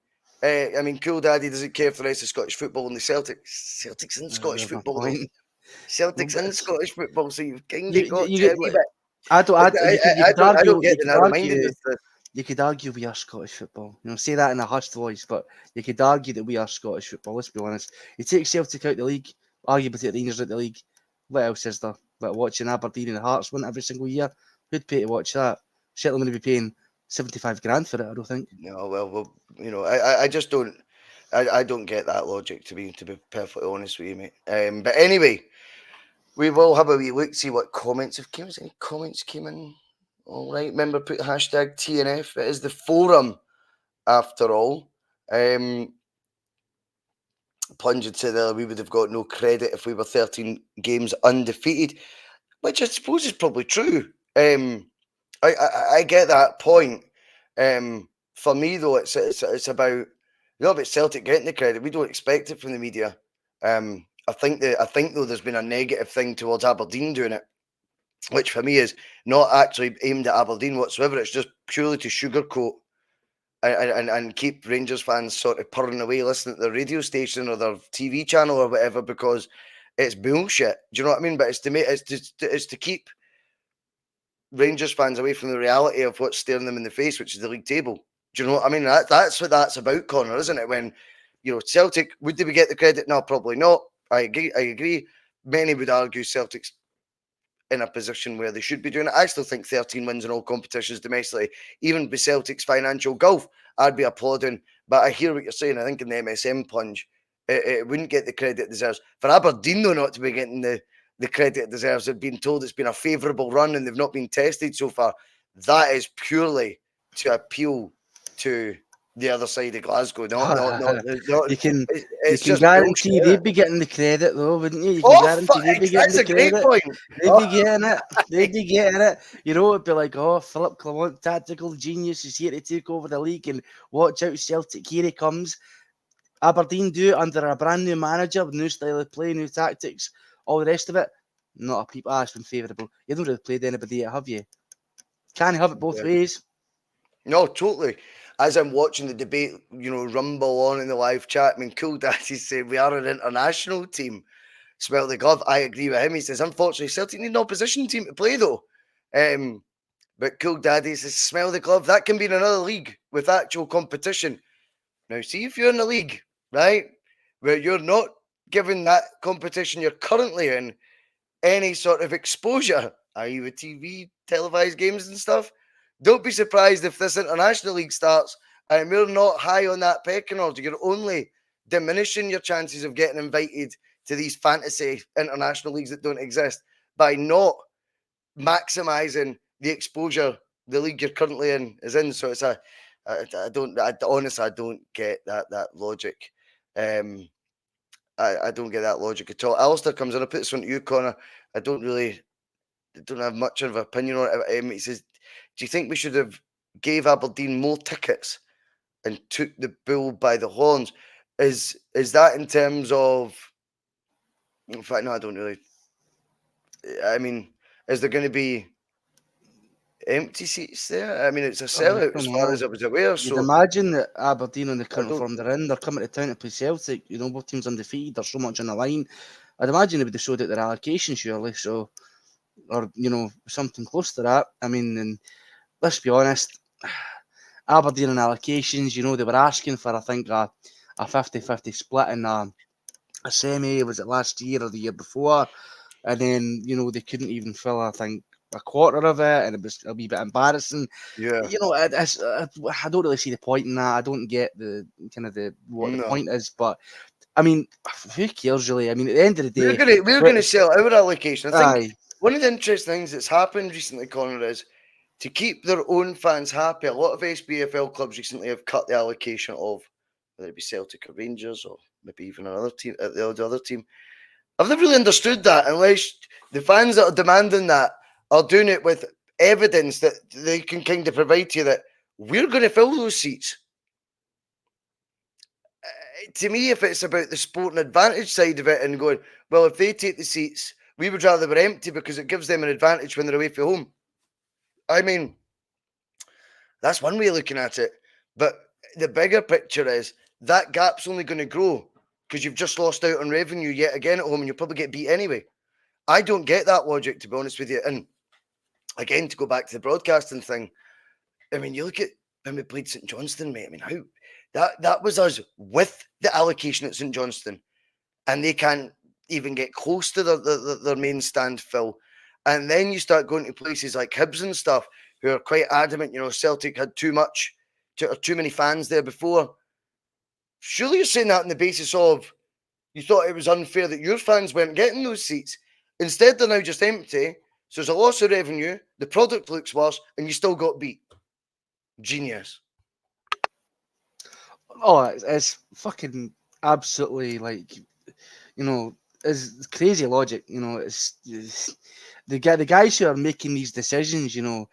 Speaker 1: I mean, Cool Daddy doesn't care for the rest of Scottish football, and the Celtic's in Scottish
Speaker 2: There's my
Speaker 1: football, though.
Speaker 2: point. Well,
Speaker 1: Celtic's
Speaker 2: but
Speaker 1: in Scottish football, so you've kind
Speaker 2: you,
Speaker 1: of got
Speaker 2: you,
Speaker 1: to
Speaker 2: you,
Speaker 1: admit.
Speaker 2: I don't.
Speaker 1: I don't get the narrow-mindedness.
Speaker 2: You could argue we are Scottish football. Say that in a hushed voice, but you could argue that we are Scottish football. Let's be honest. You take Celtic out the league, arguably take Rangers out the league. What else is there? Like watching Aberdeen and Hearts win every single year. Who'd pay to watch that? Certainly wouldn't be paying 75 grand for it. I don't think.
Speaker 1: No, well, I just don't. I don't get that logic, to be perfectly honest with you, mate. But anyway, we will have a wee look, see what comments have came. Any comments came in? All right. Remember, put hashtag T.N.F. It is the forum, after all. Plunging to there, we would have got no credit if we were 13 games undefeated, which I suppose is probably true. I get that point. For me though, it's about not about Celtic getting the credit. We don't expect it from the media. I think though there's been a negative thing towards Aberdeen doing it, which for me is not actually aimed at Aberdeen whatsoever. It's just purely to sugarcoat and keep Rangers fans sort of purring away listening to their radio station or their TV channel or whatever, because it's bullshit. Do you know what I mean? But it's to keep Rangers fans away from the reality of what's staring them in the face, which is the league table. Do you know what I mean? That's what that's about, Connor, isn't it? When Celtic, would we get the credit? No, probably not. I agree. Many would argue Celtic's in a position where they should be doing it. I still think 13 wins in all competitions domestically, even with Celtic's financial gulf, I'd be applauding. But I hear what you're saying. I think in the MSM plunge, it wouldn't get the credit it deserves. For Aberdeen, though, not to be getting the credit it deserves, they've been told it's been a favourable run and they've not been tested so far. That is purely to appeal to the other side of Glasgow.
Speaker 2: You can
Speaker 1: just
Speaker 2: guarantee
Speaker 1: bullshit,
Speaker 2: they'd be getting the credit, though, wouldn't you? You can
Speaker 1: Oh,
Speaker 2: guarantee they'd be getting
Speaker 1: that's
Speaker 2: the
Speaker 1: a great
Speaker 2: credit.
Speaker 1: point.
Speaker 2: They'd be getting it. They'd be getting it. It'd be like, Philip Clement, tactical genius, is here to take over the league, and watch out, Celtic, here he comes. Aberdeen do it under a brand new manager, new style of play, new tactics, all the rest of it. Not a peep. It's been favourable. You haven't really played anybody yet, have you? Can't have it both ways.
Speaker 1: No, totally. As I'm watching the debate, rumble on in the live chat, I mean, Cool Daddy said we are an international team. Smell the glove. I agree with him. He says, unfortunately, Celtic need an opposition team to play, though. But Cool Daddy says, smell the glove. That can be in another league with actual competition. Now, see if you're in a league, right, where you're not given that competition you're currently in any sort of exposure, i.e. with TV, televised games and stuff, don't be surprised if this international league starts and we're not high on that pecking order. You're only diminishing your chances of getting invited to these fantasy international leagues that don't exist by not maximising the exposure the league you're currently in is in. So it's honestly, I don't get that logic. I don't get that logic at all. Alistair comes in. I put this on to you, Connor. I don't have much of an opinion on it. He says, do you think we should have gave Aberdeen more tickets and took the bull by the horns? Is that in terms of... In fact, no, I don't really... I mean, is there going to be empty seats there? I mean, it's a sellout as far as I was aware.
Speaker 2: You'd imagine that Aberdeen on the current form they're in, they're coming to town to play Celtic. Both teams undefeated. There's so much on the line. I'd imagine they would have showed out their allocation, surely. So, or something close to that. I mean, and let's be honest, Aberdeen and allocations. They were asking for, I think, a 50-50 split in a semi. Was it last year or the year before? And then they couldn't even fill, I think, a quarter of it, and it was a wee bit embarrassing.
Speaker 1: Yeah.
Speaker 2: I don't really see the point in that. I don't get the point is, but I mean, who cares really? I mean, at the end of the
Speaker 1: We're
Speaker 2: day,
Speaker 1: gonna sell our allocation. I think
Speaker 2: aye,
Speaker 1: one of the interesting things that's happened recently, Conor, is to keep their own fans happy. A lot of SPFL clubs recently have cut the allocation of whether it be Celtic or Rangers or maybe even another team, the other team. I've never really understood that unless the fans that are demanding that are doing it with evidence that they can kind of provide to you that we're going to fill those seats. To me, if it's about the sporting advantage side of it and going, well, if they take the seats, we would rather they were empty because it gives them an advantage when they're away from home. I mean, that's one way of looking at it. But the bigger picture is that gap's only going to grow because you've just lost out on revenue yet again at home and you'll probably get beat anyway. I don't get that logic, to be honest with you. And again, to go back to the broadcasting thing, I mean, you look at when we played St Johnstone, mate. I mean, how that was us with the allocation at St Johnstone, and they can't even get close to their main stand fill. And then you start going to places like Hibs and stuff, who are quite adamant. You know, Celtic had too many fans there before. Surely you're saying that on the basis of you thought it was unfair that your fans weren't getting those seats. Instead, they're now just empty. So there's a loss of revenue. The product looks worse, and you still got beat. Genius.
Speaker 2: oh, it's fucking absolutely like, you know, it's crazy logic. You know, it's the guys who are making these decisions. You know,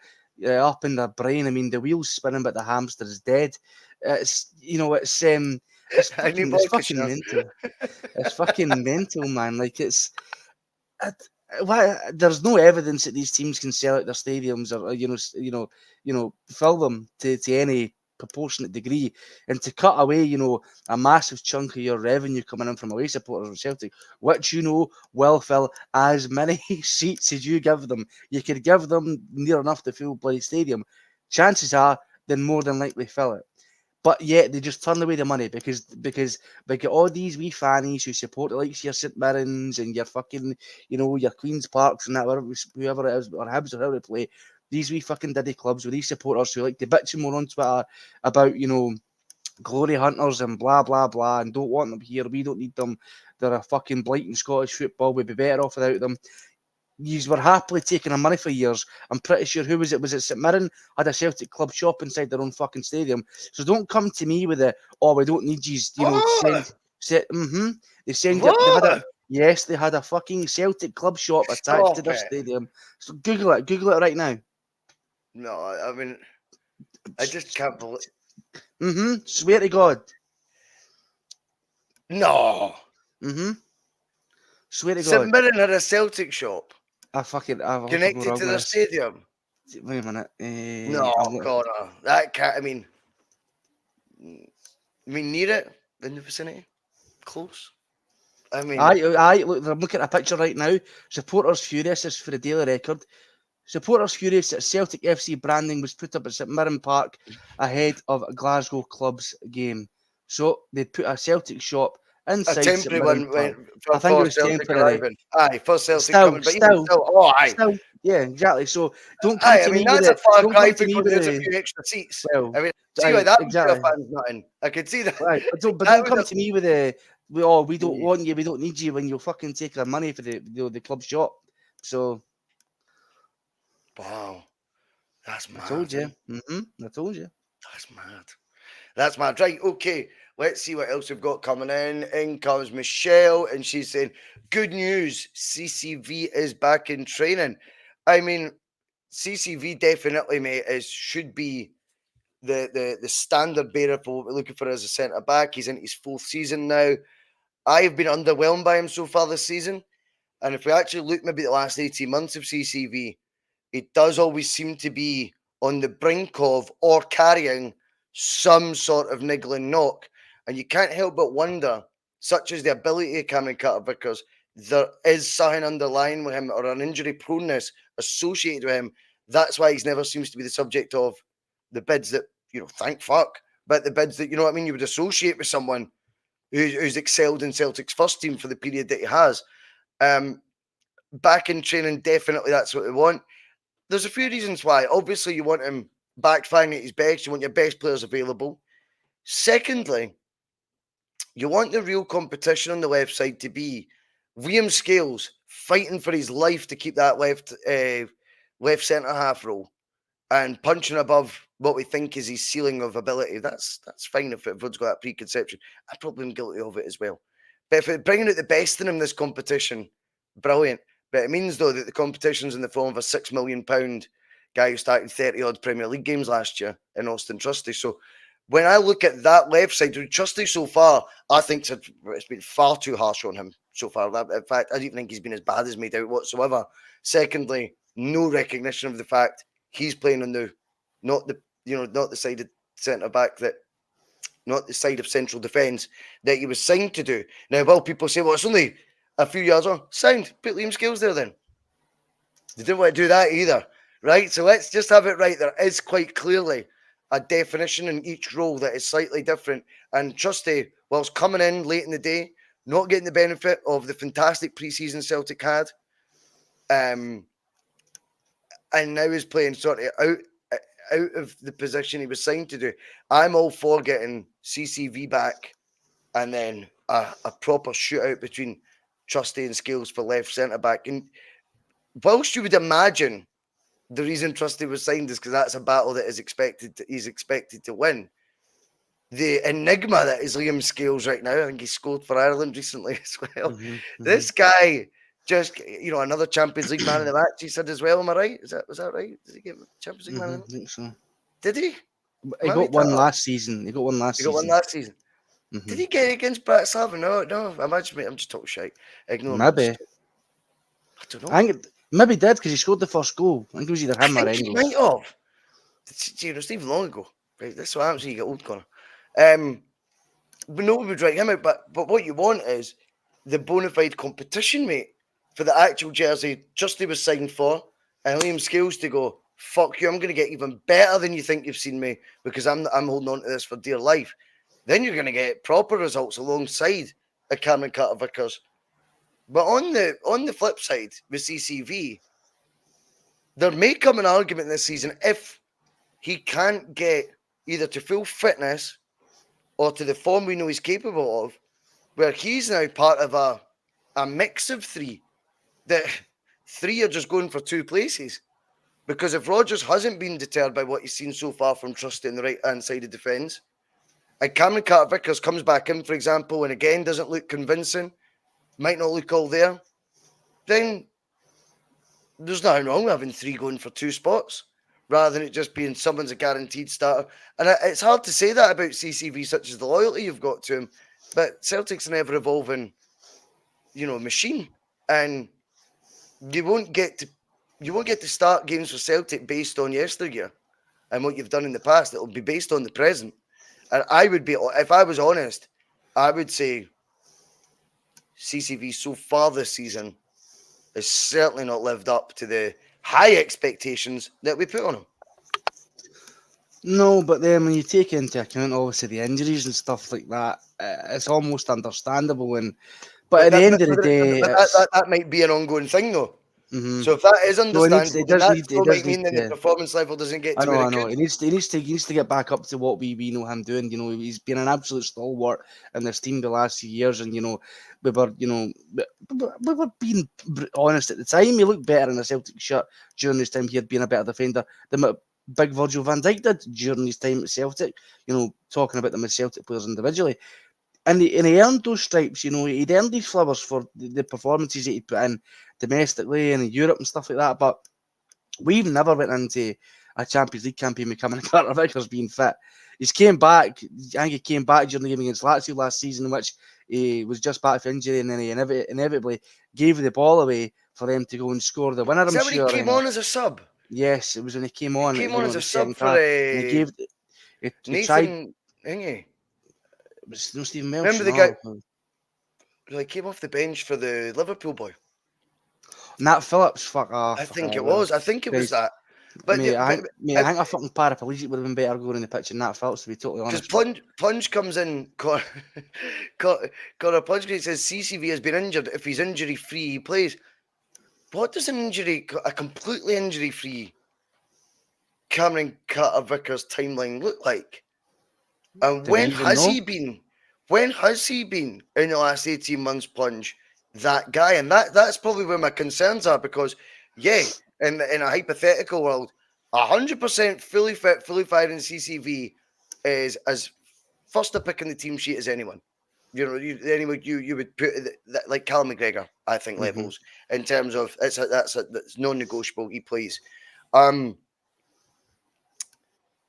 Speaker 2: up in their brain. I mean, the wheel's spinning, but the hamster is dead. It's it's
Speaker 1: I need
Speaker 2: fucking
Speaker 1: vodka.
Speaker 2: mental. It's fucking mental, man. Like why there's no evidence that these teams can sell out their stadiums or fill them to any proportionate degree, and to cut away a massive chunk of your revenue coming in from away supporters of Celtic, which will fill as many seats as you give them. You could give them near enough the full bloody stadium. Chances are they'll more than likely fill it. But yet they just turn away the money because we get all these wee fannies who support the likes of your St Mirrens and your fucking, your Queen's Parks and that, whoever it is, or Hibs or whoever they play. These wee fucking diddy clubs with these supporters who like to bitch more on Twitter about, glory hunters and blah, blah, blah, and don't want them here. We don't need them. They're a fucking blight in Scottish football. We'd be better off without them. You were happily taking our money for years. I'm pretty sure, who was it? Was it St Mirren? Had a Celtic club shop inside their own fucking stadium. So don't come to me with it. Oh, we don't need you.
Speaker 1: What?
Speaker 2: They send you. They had
Speaker 1: What?
Speaker 2: yes, they had a fucking Celtic club shop attached to
Speaker 1: Stop
Speaker 2: their
Speaker 1: it.
Speaker 2: stadium. So Google it right now.
Speaker 1: No, I mean, I just can't believe.
Speaker 2: Swear to God.
Speaker 1: No.
Speaker 2: Swear to
Speaker 1: St
Speaker 2: God.
Speaker 1: Mirren had a Celtic shop
Speaker 2: I hope I go
Speaker 1: connected
Speaker 2: wrong
Speaker 1: to
Speaker 2: with
Speaker 1: their
Speaker 2: this.
Speaker 1: stadium.
Speaker 2: Wait a minute.
Speaker 1: No, Connor. That can't. I mean, near it in the vicinity, close. I mean,
Speaker 2: Look, I'm looking at a picture right now. Supporters furious. This is for the Daily Record. Supporters furious that Celtic FC branding was put up at St Mirren Park ahead of Glasgow club's game. So they put a Celtic shop
Speaker 1: a
Speaker 2: inside St
Speaker 1: temporary
Speaker 2: Mirren
Speaker 1: one
Speaker 2: Park.
Speaker 1: went
Speaker 2: I think it
Speaker 1: for
Speaker 2: was
Speaker 1: Celtic
Speaker 2: temporary.
Speaker 1: arriving. Aye, for Celtic coming, but even still, oh, aye.
Speaker 2: Yeah, exactly. So don't come
Speaker 1: Aye,
Speaker 2: to
Speaker 1: I mean,
Speaker 2: me with
Speaker 1: that's a
Speaker 2: it.
Speaker 1: far
Speaker 2: Don't
Speaker 1: cry
Speaker 2: come to
Speaker 1: for
Speaker 2: me
Speaker 1: going,
Speaker 2: with
Speaker 1: there's a
Speaker 2: it.
Speaker 1: few extra seats.
Speaker 2: Well,
Speaker 1: I mean, see why that would
Speaker 2: exactly.
Speaker 1: be a fan's nothing. I could see that.
Speaker 2: Right, but
Speaker 1: That
Speaker 2: don't
Speaker 1: would
Speaker 2: come
Speaker 1: have,
Speaker 2: to me with we don't want you, we don't need you when you'll fucking take our money for the club shop. So
Speaker 1: wow, that's
Speaker 2: I told
Speaker 1: mad.
Speaker 2: you. I told you.
Speaker 1: That's mad. That's mad. Right, okay. Let's see what else we've got coming in. In comes Michelle, and she's saying, good news, CCV is back in training. I mean, CCV definitely, mate, should be the standard bearer for what we're looking for as a centre back. He's in his fourth season now. I have been underwhelmed by him so far this season. And if we actually look maybe at the last 18 months of CCV, it does always seem to be on the brink of or carrying some sort of niggling knock. And you can't help but wonder, such as the ability of Cameron Carter-Vickers, there is something underlying with him or an injury proneness associated with him. That's why he's never seems to be the subject of the bids that, thank fuck, but the bids that, you would associate with someone who's excelled in Celtic's first team for the period that he has. Back in training, definitely that's what we want. There's a few reasons why. Obviously, you want him back firing at his best. You want your best players available. Secondly, You want the real competition on the left side to be Liam Scales fighting for his life to keep that left centre half role and punching above what we think is his ceiling of ability. That's fine if everyone's got that preconception. I probably am guilty of it as well. But if it's bringing out the best in him this competition, brilliant. But it means though that the competition's in the form of a £6 million guy who started 30 odd Premier League games last year in Austin Trusty. So when I look at that left side, Trusty so far, I think it's been far too harsh on him so far. In fact, I don't think he's been as bad as made out whatsoever. Secondly, no recognition of the fact he's playing on not the side of centre back not the side of central defence that he was signed to do. Now, well, people say, well, it's only a few years on. Signed, put Liam Scales there then. They didn't want to do that either, right? So let's just have it right. There is quite clearly a definition in each role that is slightly different. And Trusty, whilst coming in late in the day, not getting the benefit of the fantastic pre-season Celtic had, and now he's playing sort of out of the position he was signed to do. I'm all for getting CCV back and then a proper shootout between Trusty and Scales for left centre back. And whilst you would imagine the reason Trusty was signed is because that's a battle that he's expected to win. The enigma that is Liam Scales right now, I think he scored for Ireland recently as well. This guy just, another Champions League man of the match, he said as well. Am I right? Was that right? Did he get Champions League man of the match?
Speaker 2: I think so.
Speaker 1: Did he?
Speaker 2: He got one last season. He got one last season.
Speaker 1: Did he get it against Bratislava? No. Imagine me. I'm just talking shit. Ignore
Speaker 2: maybe.
Speaker 1: Me. I don't know.
Speaker 2: I think maybe he did because he scored the first goal. I think it was either him or Engels.
Speaker 1: He might have. It's even long ago. Right? That's what happens when you get old, Conor. But no one would write him out. But what you want is the bona fide competition, mate, for the actual jersey Justy was signed for, and Liam Scales to go, fuck you, I'm going to get even better than you think you've seen me because I'm holding on to this for dear life. Then you're going to get proper results alongside a Cameron Carter-Vickers. But on the flip side with CCV, there may come an argument this season if he can't get either to full fitness or to the form we know he's capable of, where he's now part of a mix of three, that three are just going for two places. Because if Rodgers hasn't been deterred by what he's seen so far from Trusty on the right-hand side of defence, and Cameron Carter-Vickers comes back in, for example, and again doesn't look convincing, might not look all there, then there's nothing wrong with having three going for two spots, rather than it just being someone's a guaranteed starter. And it's hard to say that about CCV, such as the loyalty you've got to him, but Celtic's an ever-evolving, machine, and you won't get to start games for Celtic based on yesteryear and what you've done in the past. It'll be based on the present. And if I was honest, I would say CCV so far this season has certainly not lived up to the high expectations that we put on him.
Speaker 2: No, but then when you take into account obviously the injuries and stuff like that, it's almost understandable. But at the end of the day,
Speaker 1: that might be an ongoing thing, though. So if that is understandable, that might mean that the performance level doesn't get to where it could.
Speaker 2: He needs to get back up to what we know him doing. He's been an absolute stalwart in this team the last few years, and we were being honest at the time. He looked better in a Celtic shirt during his time. He had been a better defender than big Virgil van Dijk did during his time at Celtic. Talking about them as Celtic players individually. And he earned those stripes, he'd earned these flowers for the performances that he put in domestically and in Europe and stuff like that. But we've never went into a Champions League campaign with Cameron Carter-Vickers being fit. I think he came back during the game against Lazio last season, in which he was just back from injury, and then he inevitably gave the ball away for them to go and score the winner.
Speaker 1: Is that when he came on as a sub?
Speaker 2: Yes, it was when he came on.
Speaker 1: He came on as a sub for Nathan Inge.
Speaker 2: It was no Stephen Welsh.
Speaker 1: Remember the guy? He came off the bench for the Liverpool boy.
Speaker 2: Nat Phillips, fuck off.
Speaker 1: I think it was that. But
Speaker 2: I think a fucking paraplegic would have been better going in the pitch than Nat Phillips, to be totally honest.
Speaker 1: Because Plunge comes in, Conor Plunge says CCV has been injured. If he's injury free, he plays. What does a completely injury free Cameron Carter-Vickers timeline look like? And when has he been When has he been in the last 18 months, Plunge, that guy? And that's probably where my concerns are because, yeah, in a hypothetical world, 100% fully fit, fully firing CCV is as first to pick in the team sheet as anyone. You know, you would put like Cal McGregor, I think, levels in terms of that's non-negotiable. He plays. I'm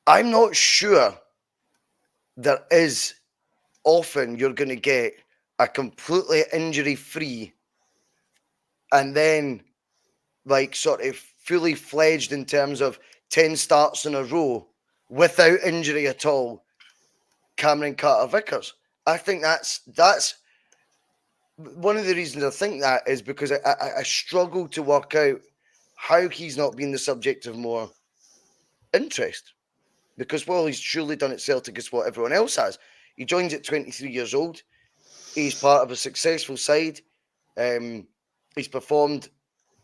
Speaker 1: not sure there is often you're going to get a completely injury-free and then like sort of fully fledged in terms of 10 starts in a row without injury at all. Cameron Carter-Vickers. I think that's one of the reasons I think that is because I struggle to work out how he's not been the subject of more interest. Because while he's surely done at Celtic as what everyone else has, he joins at 23 years old. He's part of a successful side. He's performed,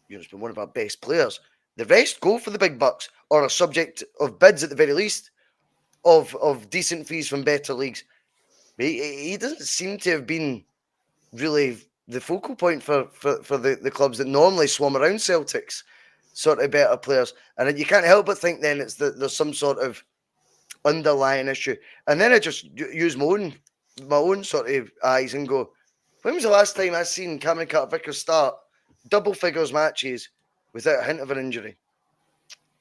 Speaker 1: he's been one of our best players. The rest go for the big bucks or are subject of bids at the very least of decent fees from better leagues. He doesn't seem to have been really the focal point for the clubs that normally swarm around Celtic's sort of better players. And you can't help but think then it's that there's some sort of underlying issue. And then I just use my own sort of eyes and go, when was the last time I seen Cameron Carter-Vickers start double figures matches without a hint of an injury?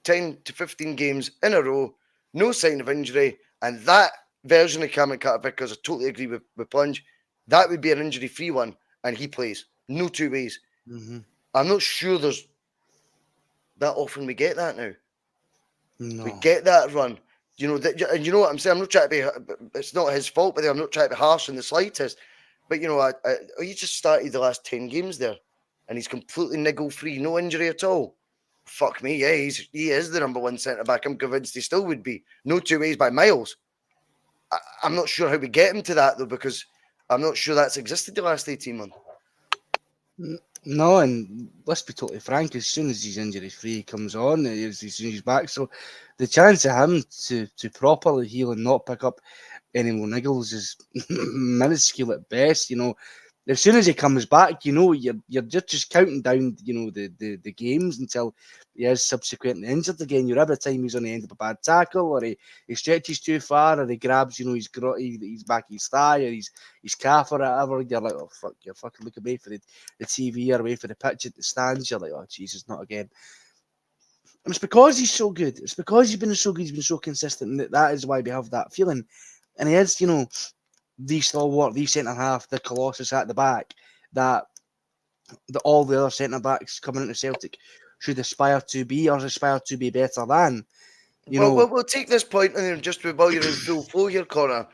Speaker 1: 10 to 15 games in a row, no sign of injury, and that version of Cameron Carter-Vickers, I totally agree with Plunge, that would be an injury-free one, and he plays. No two ways. I'm not sure there's that often we get that now.
Speaker 2: No.
Speaker 1: We get that run. You know, and you know what I'm saying? I'm not trying to be, it's not his fault, but I'm not trying to be harsh in the slightest. But, you know, he just started the last 10 games there, and he's completely niggle-free, no injury at all. Fuck me, yeah, he is the number one centre-back. I'm convinced he still would be. No two ways by miles. I'm not sure how we get him to that, though, because I'm not sure that's existed the last 18 months.
Speaker 2: No, and let's be totally frank, as soon as he's injury-free, he comes on, as soon as he's back. So the chance of him to properly heal and not pick up any more niggles is minuscule at best. You know, as soon as he comes back, you know, you're just counting down, you know, the games until he is subsequently injured again. You're every time he's on the end of a bad tackle, or he stretches too far, or he grabs, you know, his back his thigh, or his calf or whatever. You're like, oh fuck, you're fucking looking away for the TV or away for the pitch at the stands. You're like, oh Jesus, not again. And it's because he's so good. It's because he's been so good. He's been so consistent. That is why we have that feeling. And he is, you know, the stalwart, the centre half, the colossus at the back that all the other centre backs coming into Celtic should aspire to be, or aspire to be better than.
Speaker 1: We'll take this point and then just while you're in full flow here, Connor.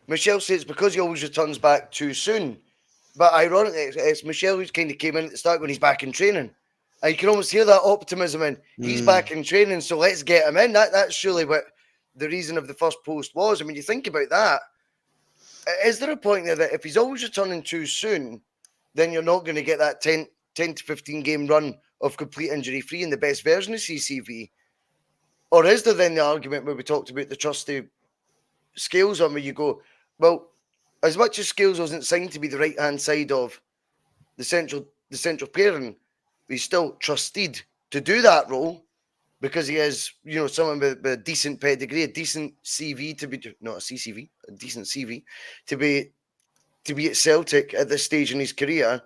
Speaker 1: Michelle says it's because he always returns back too soon. But ironically, it's Michelle who's kind of came in at the start when he's back in training. And you can almost hear that optimism in he's back in training, so let's get him in. That's surely what the reason of the first post was. I mean, you think about that. Is there a point there that if he's always returning too soon, then you're not going to get that 10 to 15 game run of complete injury free in the best version of CCV? Or is there then the argument where we talked about the trusty Scales on where you go, well, as much as Scales wasn't signed to be the right hand side of the central pairing, he's still trusted to do that role because he is, you know, someone with a decent pedigree, a decent CV to be, not a CCV, a decent CV to be at Celtic at this stage in his career,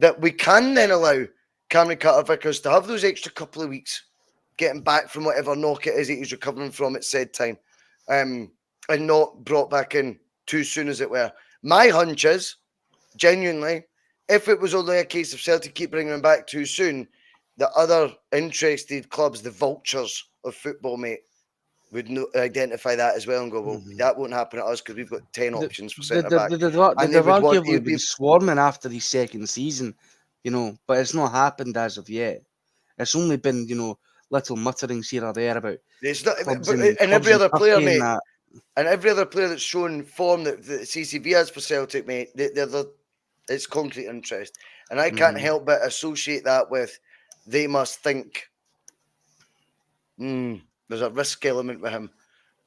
Speaker 1: that we can then allow Cameron Carter-Vickers to have those extra couple of weeks getting back from whatever knock it is that he's recovering from at said time, and not brought back in too soon, as it were. My hunch is, genuinely, if it was only a case of Celtic keep bringing him back too soon, the other interested clubs, the vultures of football, mate, would identify that as well and go, well, that won't happen at us because we've got 10 options for centre-back.
Speaker 2: They've arguably been swarming after his second season, you know, but it's not happened as of yet. It's only been, you know, little mutterings here or there about
Speaker 1: it's not, and every other player, mate, and every other player that's shown form that the CCV has for Celtic, mate, it's concrete interest. And I can't help but associate that with they must think there's a risk element with him.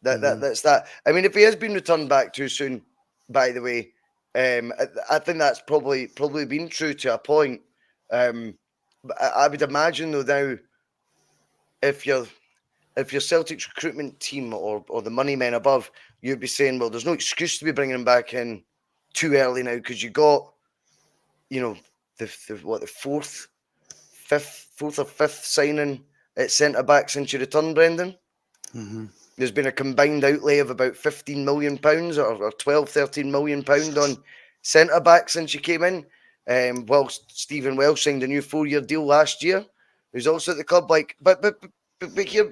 Speaker 1: That's that. I mean, if he has been returned back too soon, by the way. I think that's probably been true to a point. But I would imagine though now, if you're Celtic's recruitment team or the money men above, you'd be saying, well, there's no excuse to be bringing him back in too early now because you got, the fourth or fifth signing at centre back since you returned, Brendan.
Speaker 2: Mm-hmm.
Speaker 1: There's been a combined outlay of about £15 million or 12, £13 million on centre back since you came in. Whilst Stephen Welsh signed a new 4-year deal last year, who's also at the club. But here,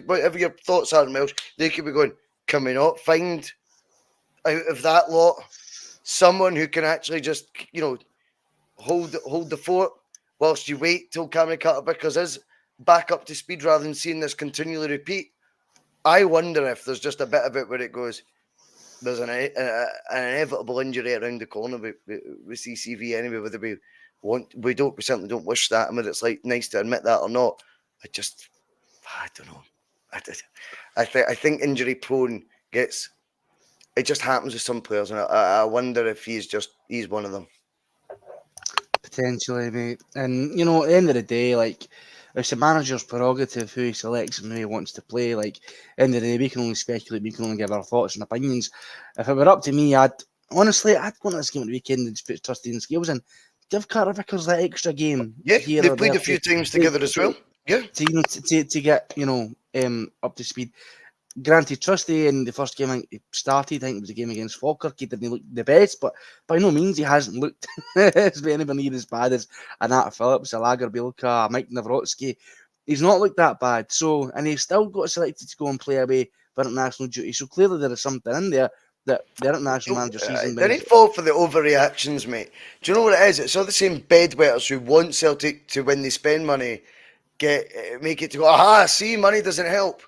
Speaker 1: whatever your thoughts are, Welsh, they could be going, can we not find out of that lot someone who can actually just, hold the fort whilst you wait till Cameron Carter-Vickers is back up to speed rather than seeing this continually repeat? I wonder if there's just a bit of it where it goes, there's an inevitable injury around the corner with CCV anyway, whether we certainly don't wish that, and whether it's like nice to admit that or not. I don't know. I think injury prone it just happens with some players, and I wonder if he's one of them.
Speaker 2: Potentially, mate. And at the end of the day, like, it's the manager's prerogative who he selects and who he wants to play. Like, end of the day, we can only speculate, we can only give our thoughts and opinions. If it were up to me, I'd go into this game at the weekend and just put trusty and scales in. Give Carter Vickers that extra game.
Speaker 1: Yeah,
Speaker 2: here
Speaker 1: they've
Speaker 2: or
Speaker 1: played
Speaker 2: there
Speaker 1: a few times together as well. Yeah.
Speaker 2: To get up to speed. Granted, Trusty in the first game he started, I think it was a game against Falkirk, he didn't look the best, but by no means he hasn't looked anywhere near as bad as a Nat Phillips, a Lagerbielka, a Mike Nawrocki. He's not looked that bad. So, and he's still got selected to go and play away for international duty. So clearly there is something in there that the international manager sees in
Speaker 1: They need fall for the overreactions, mate. Do you know what it is? It's all the same bedwetters who want Celtic to, when they spend money, make it to go, aha, see, money doesn't help.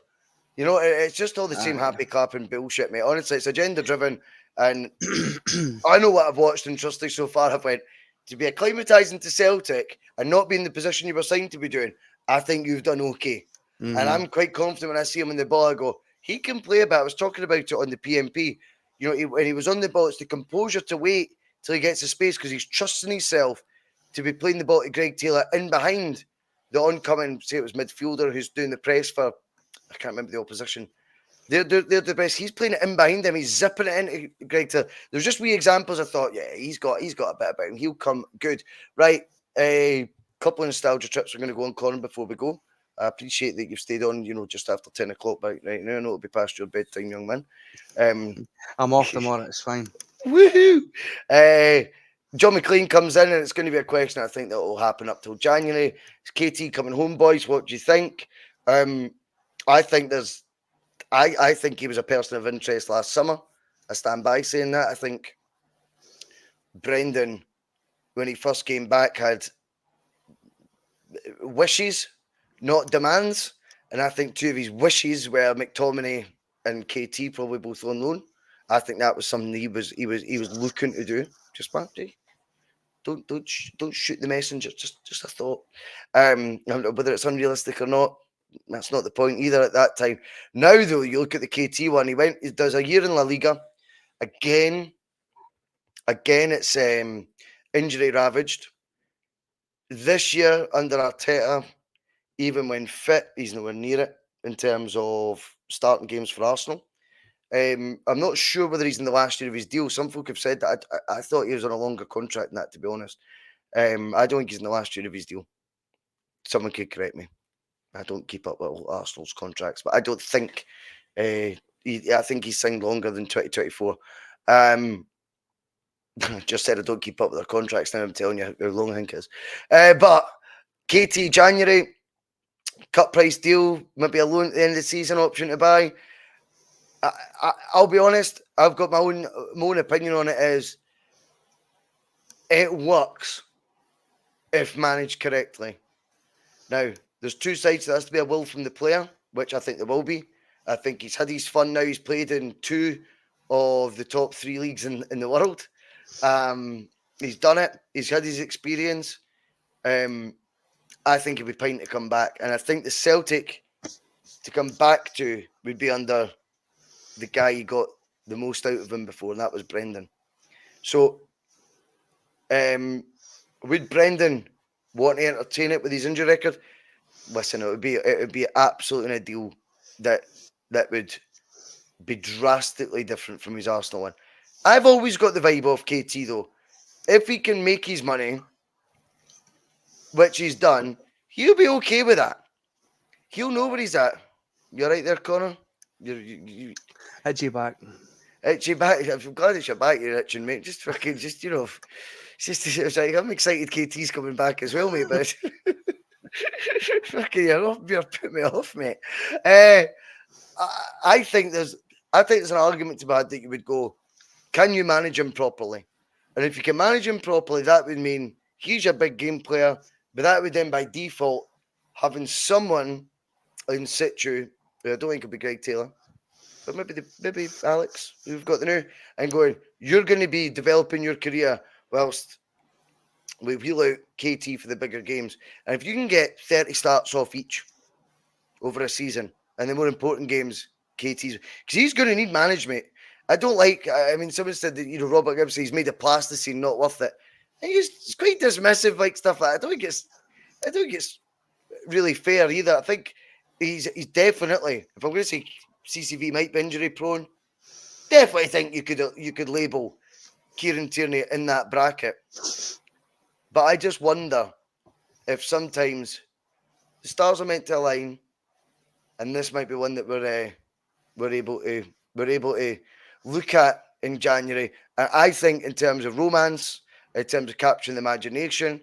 Speaker 1: It's just all the same happy clapping bullshit, mate. Honestly, it's agenda driven, and I know what I've watched in Trusty so far. I've went, to be acclimatising to Celtic and not be in the position you were signed to be doing, I think you've done okay.
Speaker 2: Mm-hmm.
Speaker 1: And I'm quite confident when I see him in the ball, I go, he can play a bit. I was talking about it on the PMP. When he was on the ball, it's the composure to wait till he gets the space because he's trusting himself to be playing the ball to Greg Taylor in behind the oncoming, say it was midfielder who's doing the press for, I can't remember the opposition. They're the best. He's playing it in behind him. He's zipping it into Greg Taylor. There's just wee examples. I thought, yeah, he's got a bit about him. He'll come good. Right, a couple of nostalgia trips we're going to go on, Colin, before we go. I appreciate that you've stayed on, just after 10 o'clock right now. I know it'll be past your bedtime, young man.
Speaker 2: I'm off tomorrow. It's fine.
Speaker 1: Woohoo! John McLean comes in, and it's going to be a question I think that will happen up till January. Is KT coming home, boys? What do you think? I think I think he was a person of interest last summer. I stand by saying that. I think Brendan, when he first came back, had wishes, not demands. And I think two of his wishes were McTominay and KT, probably both on loan. I think that was something he was looking to do. Just back, don't shoot the messenger. Just a thought. Whether it's unrealistic or not, that's not the point either at that time. Now, though, you look at the KT one. He does a year in La Liga. Again, it's injury ravaged. This year under Arteta, even when fit, he's nowhere near it in terms of starting games for Arsenal. I'm not sure whether he's in the last year of his deal. Some folk have said that. I thought he was on a longer contract than that, to be honest. I don't think he's in the last year of his deal. Someone could correct me. I don't keep up with Arsenal's contracts, but I don't think. I think he's signed longer than 2024. I just said I don't keep up with their contracts. Now I'm telling you how long I think it is. But KT January cut price deal, maybe a loan at the end of the season option to buy. I'll be honest. I've got my own opinion on it. Is it works if managed correctly? Now, there's two sides. There has to be a will from the player, which I think there will be. I think he's had his fun now. He's played in 2 of the top 3 leagues in the world. He's done it. He's had his experience. I think he'd be fine to come back. And I think the Celtic to come back to would be under the guy he got the most out of him before, and that was Brendan. So, would Brendan want to entertain it with his injury record? Listen, it would be absolutely a deal that would be drastically different from his Arsenal one. I've always got the vibe of KT though. If he can make his money, which he's done, he'll be okay with that. He'll know where he's at. You're right there, Connor. You
Speaker 2: Itchy back.
Speaker 1: itchy back. I'm glad it's your back. You're itching, mate. Just fucking, it's like I'm excited. KT's coming back as well, mate. But fucking, you're putting me off, mate. I think there's an argument to be had that you would go, can you manage him properly? And if you can manage him properly, that would mean he's a big game player, but that would then by default having someone in situ, who I don't think would be Greg Taylor, but maybe Alex, who've got the new, and going, you're going to be developing your career whilst we wheel out KT for the bigger games. And if you can get 30 starts off each over a season, and the more important games, KT's, because he's going to need management. I mean, someone said that, Robert Gibbs, he's made a plasticine not worth it. And he's quite dismissive, like stuff like that. I don't think it's really fair either. I think he's definitely, if I'm going to say CCV might be injury prone, definitely think you could label Kieran Tierney in that bracket. But I just wonder if sometimes the stars are meant to align, and this might be one that we're able to look at in January. And I think in terms of romance, in terms of capturing the imagination,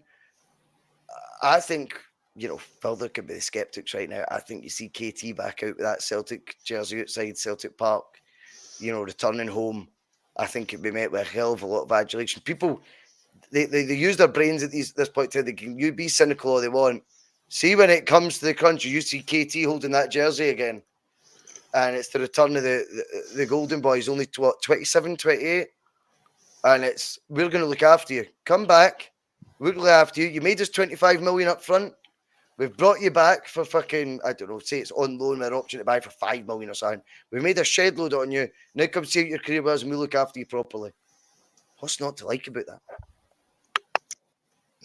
Speaker 1: I think, Filder could be the sceptics right now. I think you see KT back out with that Celtic jersey outside Celtic Park, returning home. I think it'd be met with a hell of a lot of adulation. People, they use their brains at this point. They can be cynical all they want. See, when it comes to the crunch, you see KT holding that jersey again. And it's the return of the Golden Boys, only 27, 28. And we're going to look after you. Come back. We're going to look after you. You made us 25 million up front. We've brought you back for fucking, I don't know, say it's on loan with an option to buy for 5 million or something. We've made a shed load on you. Now come see out your career with us and we'll look after you properly. What's not to like about that?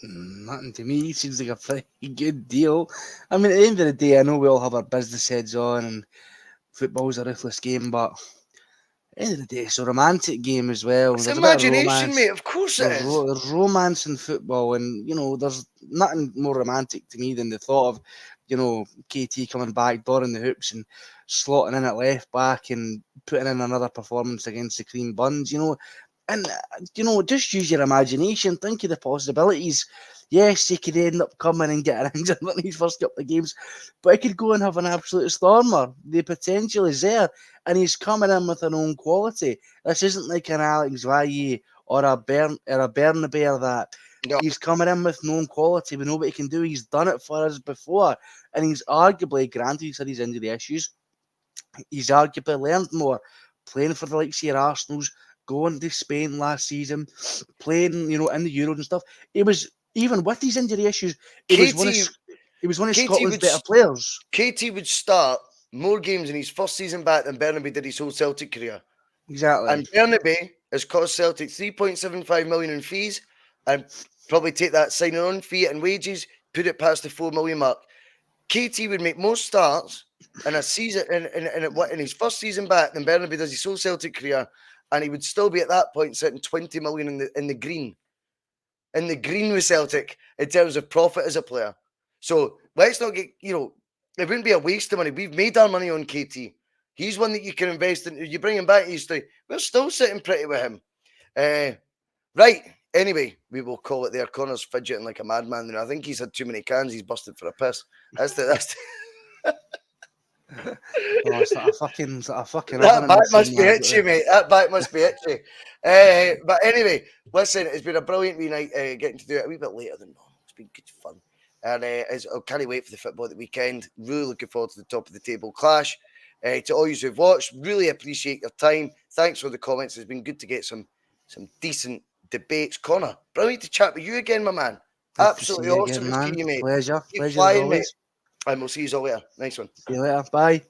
Speaker 2: Nothing to me. Seems like a pretty good deal. I mean, at the end of the day, I know we all have our business heads on and football's a ruthless game, but at the end of the day, it's a romantic game as well.
Speaker 1: It's
Speaker 2: there's
Speaker 1: imagination, mate. Of course it is.
Speaker 2: There's romance in football, and there's nothing more romantic to me than the thought of, KT coming back, doring the hoops, and slotting in at left back and putting in another performance against the Cream Buns. And just use your imagination. Think of the possibilities. Yes, he could end up coming and getting injured in his first couple of games, but he could go and have an absolute stormer. The potential is there, and he's coming in with an own quality. This isn't like an Alex Valle or a Bernabeu that he's coming in with known quality. We know what he can do. He's done it for us before, and he's arguably, granted he's had his injury issues, he's arguably learned more playing for the likes of your Arsenals, going to Spain last season, playing, in the Euros and stuff. It was, even with these injury issues, he was one of Scotland's better players.
Speaker 1: KT would start more games in his first season back than Bernabeu did his whole Celtic career.
Speaker 2: Exactly.
Speaker 1: And Bernabeu has cost Celtic 3.75 million in fees, and probably take that signing on fee and wages, put it past the 4 million mark. KT would make more starts in a season in his first season back than Bernabeu does his whole Celtic career, and he would still be at that point sitting 20 million in the green. In the green with Celtic in terms of profit as a player. So let's not get, it wouldn't be a waste of money. We've made our money on KT. He's one that you can invest in. You bring him back history. We're still sitting pretty with him. Right. Anyway, we will call it there. Connor's fidgeting like a madman. I think he's had too many cans. He's busted for a piss. That's
Speaker 2: it's like a fucking
Speaker 1: that back must be itchy, mate. That back must be itchy. But anyway, listen, it's been a brilliant wee night getting to do it a wee bit later than normal. It's been good fun. And I can't wait for the football at the weekend. Really looking forward to the top of the table clash. To all you who've watched, really appreciate your time. Thanks for the comments. It's been good to get some decent debates. Connor, brilliant to chat with you again, my man. Absolutely awesome to see you, mate.
Speaker 2: Pleasure.
Speaker 1: Keep flying, mate. And we'll see you all later. Nice one.
Speaker 2: See you later. Bye.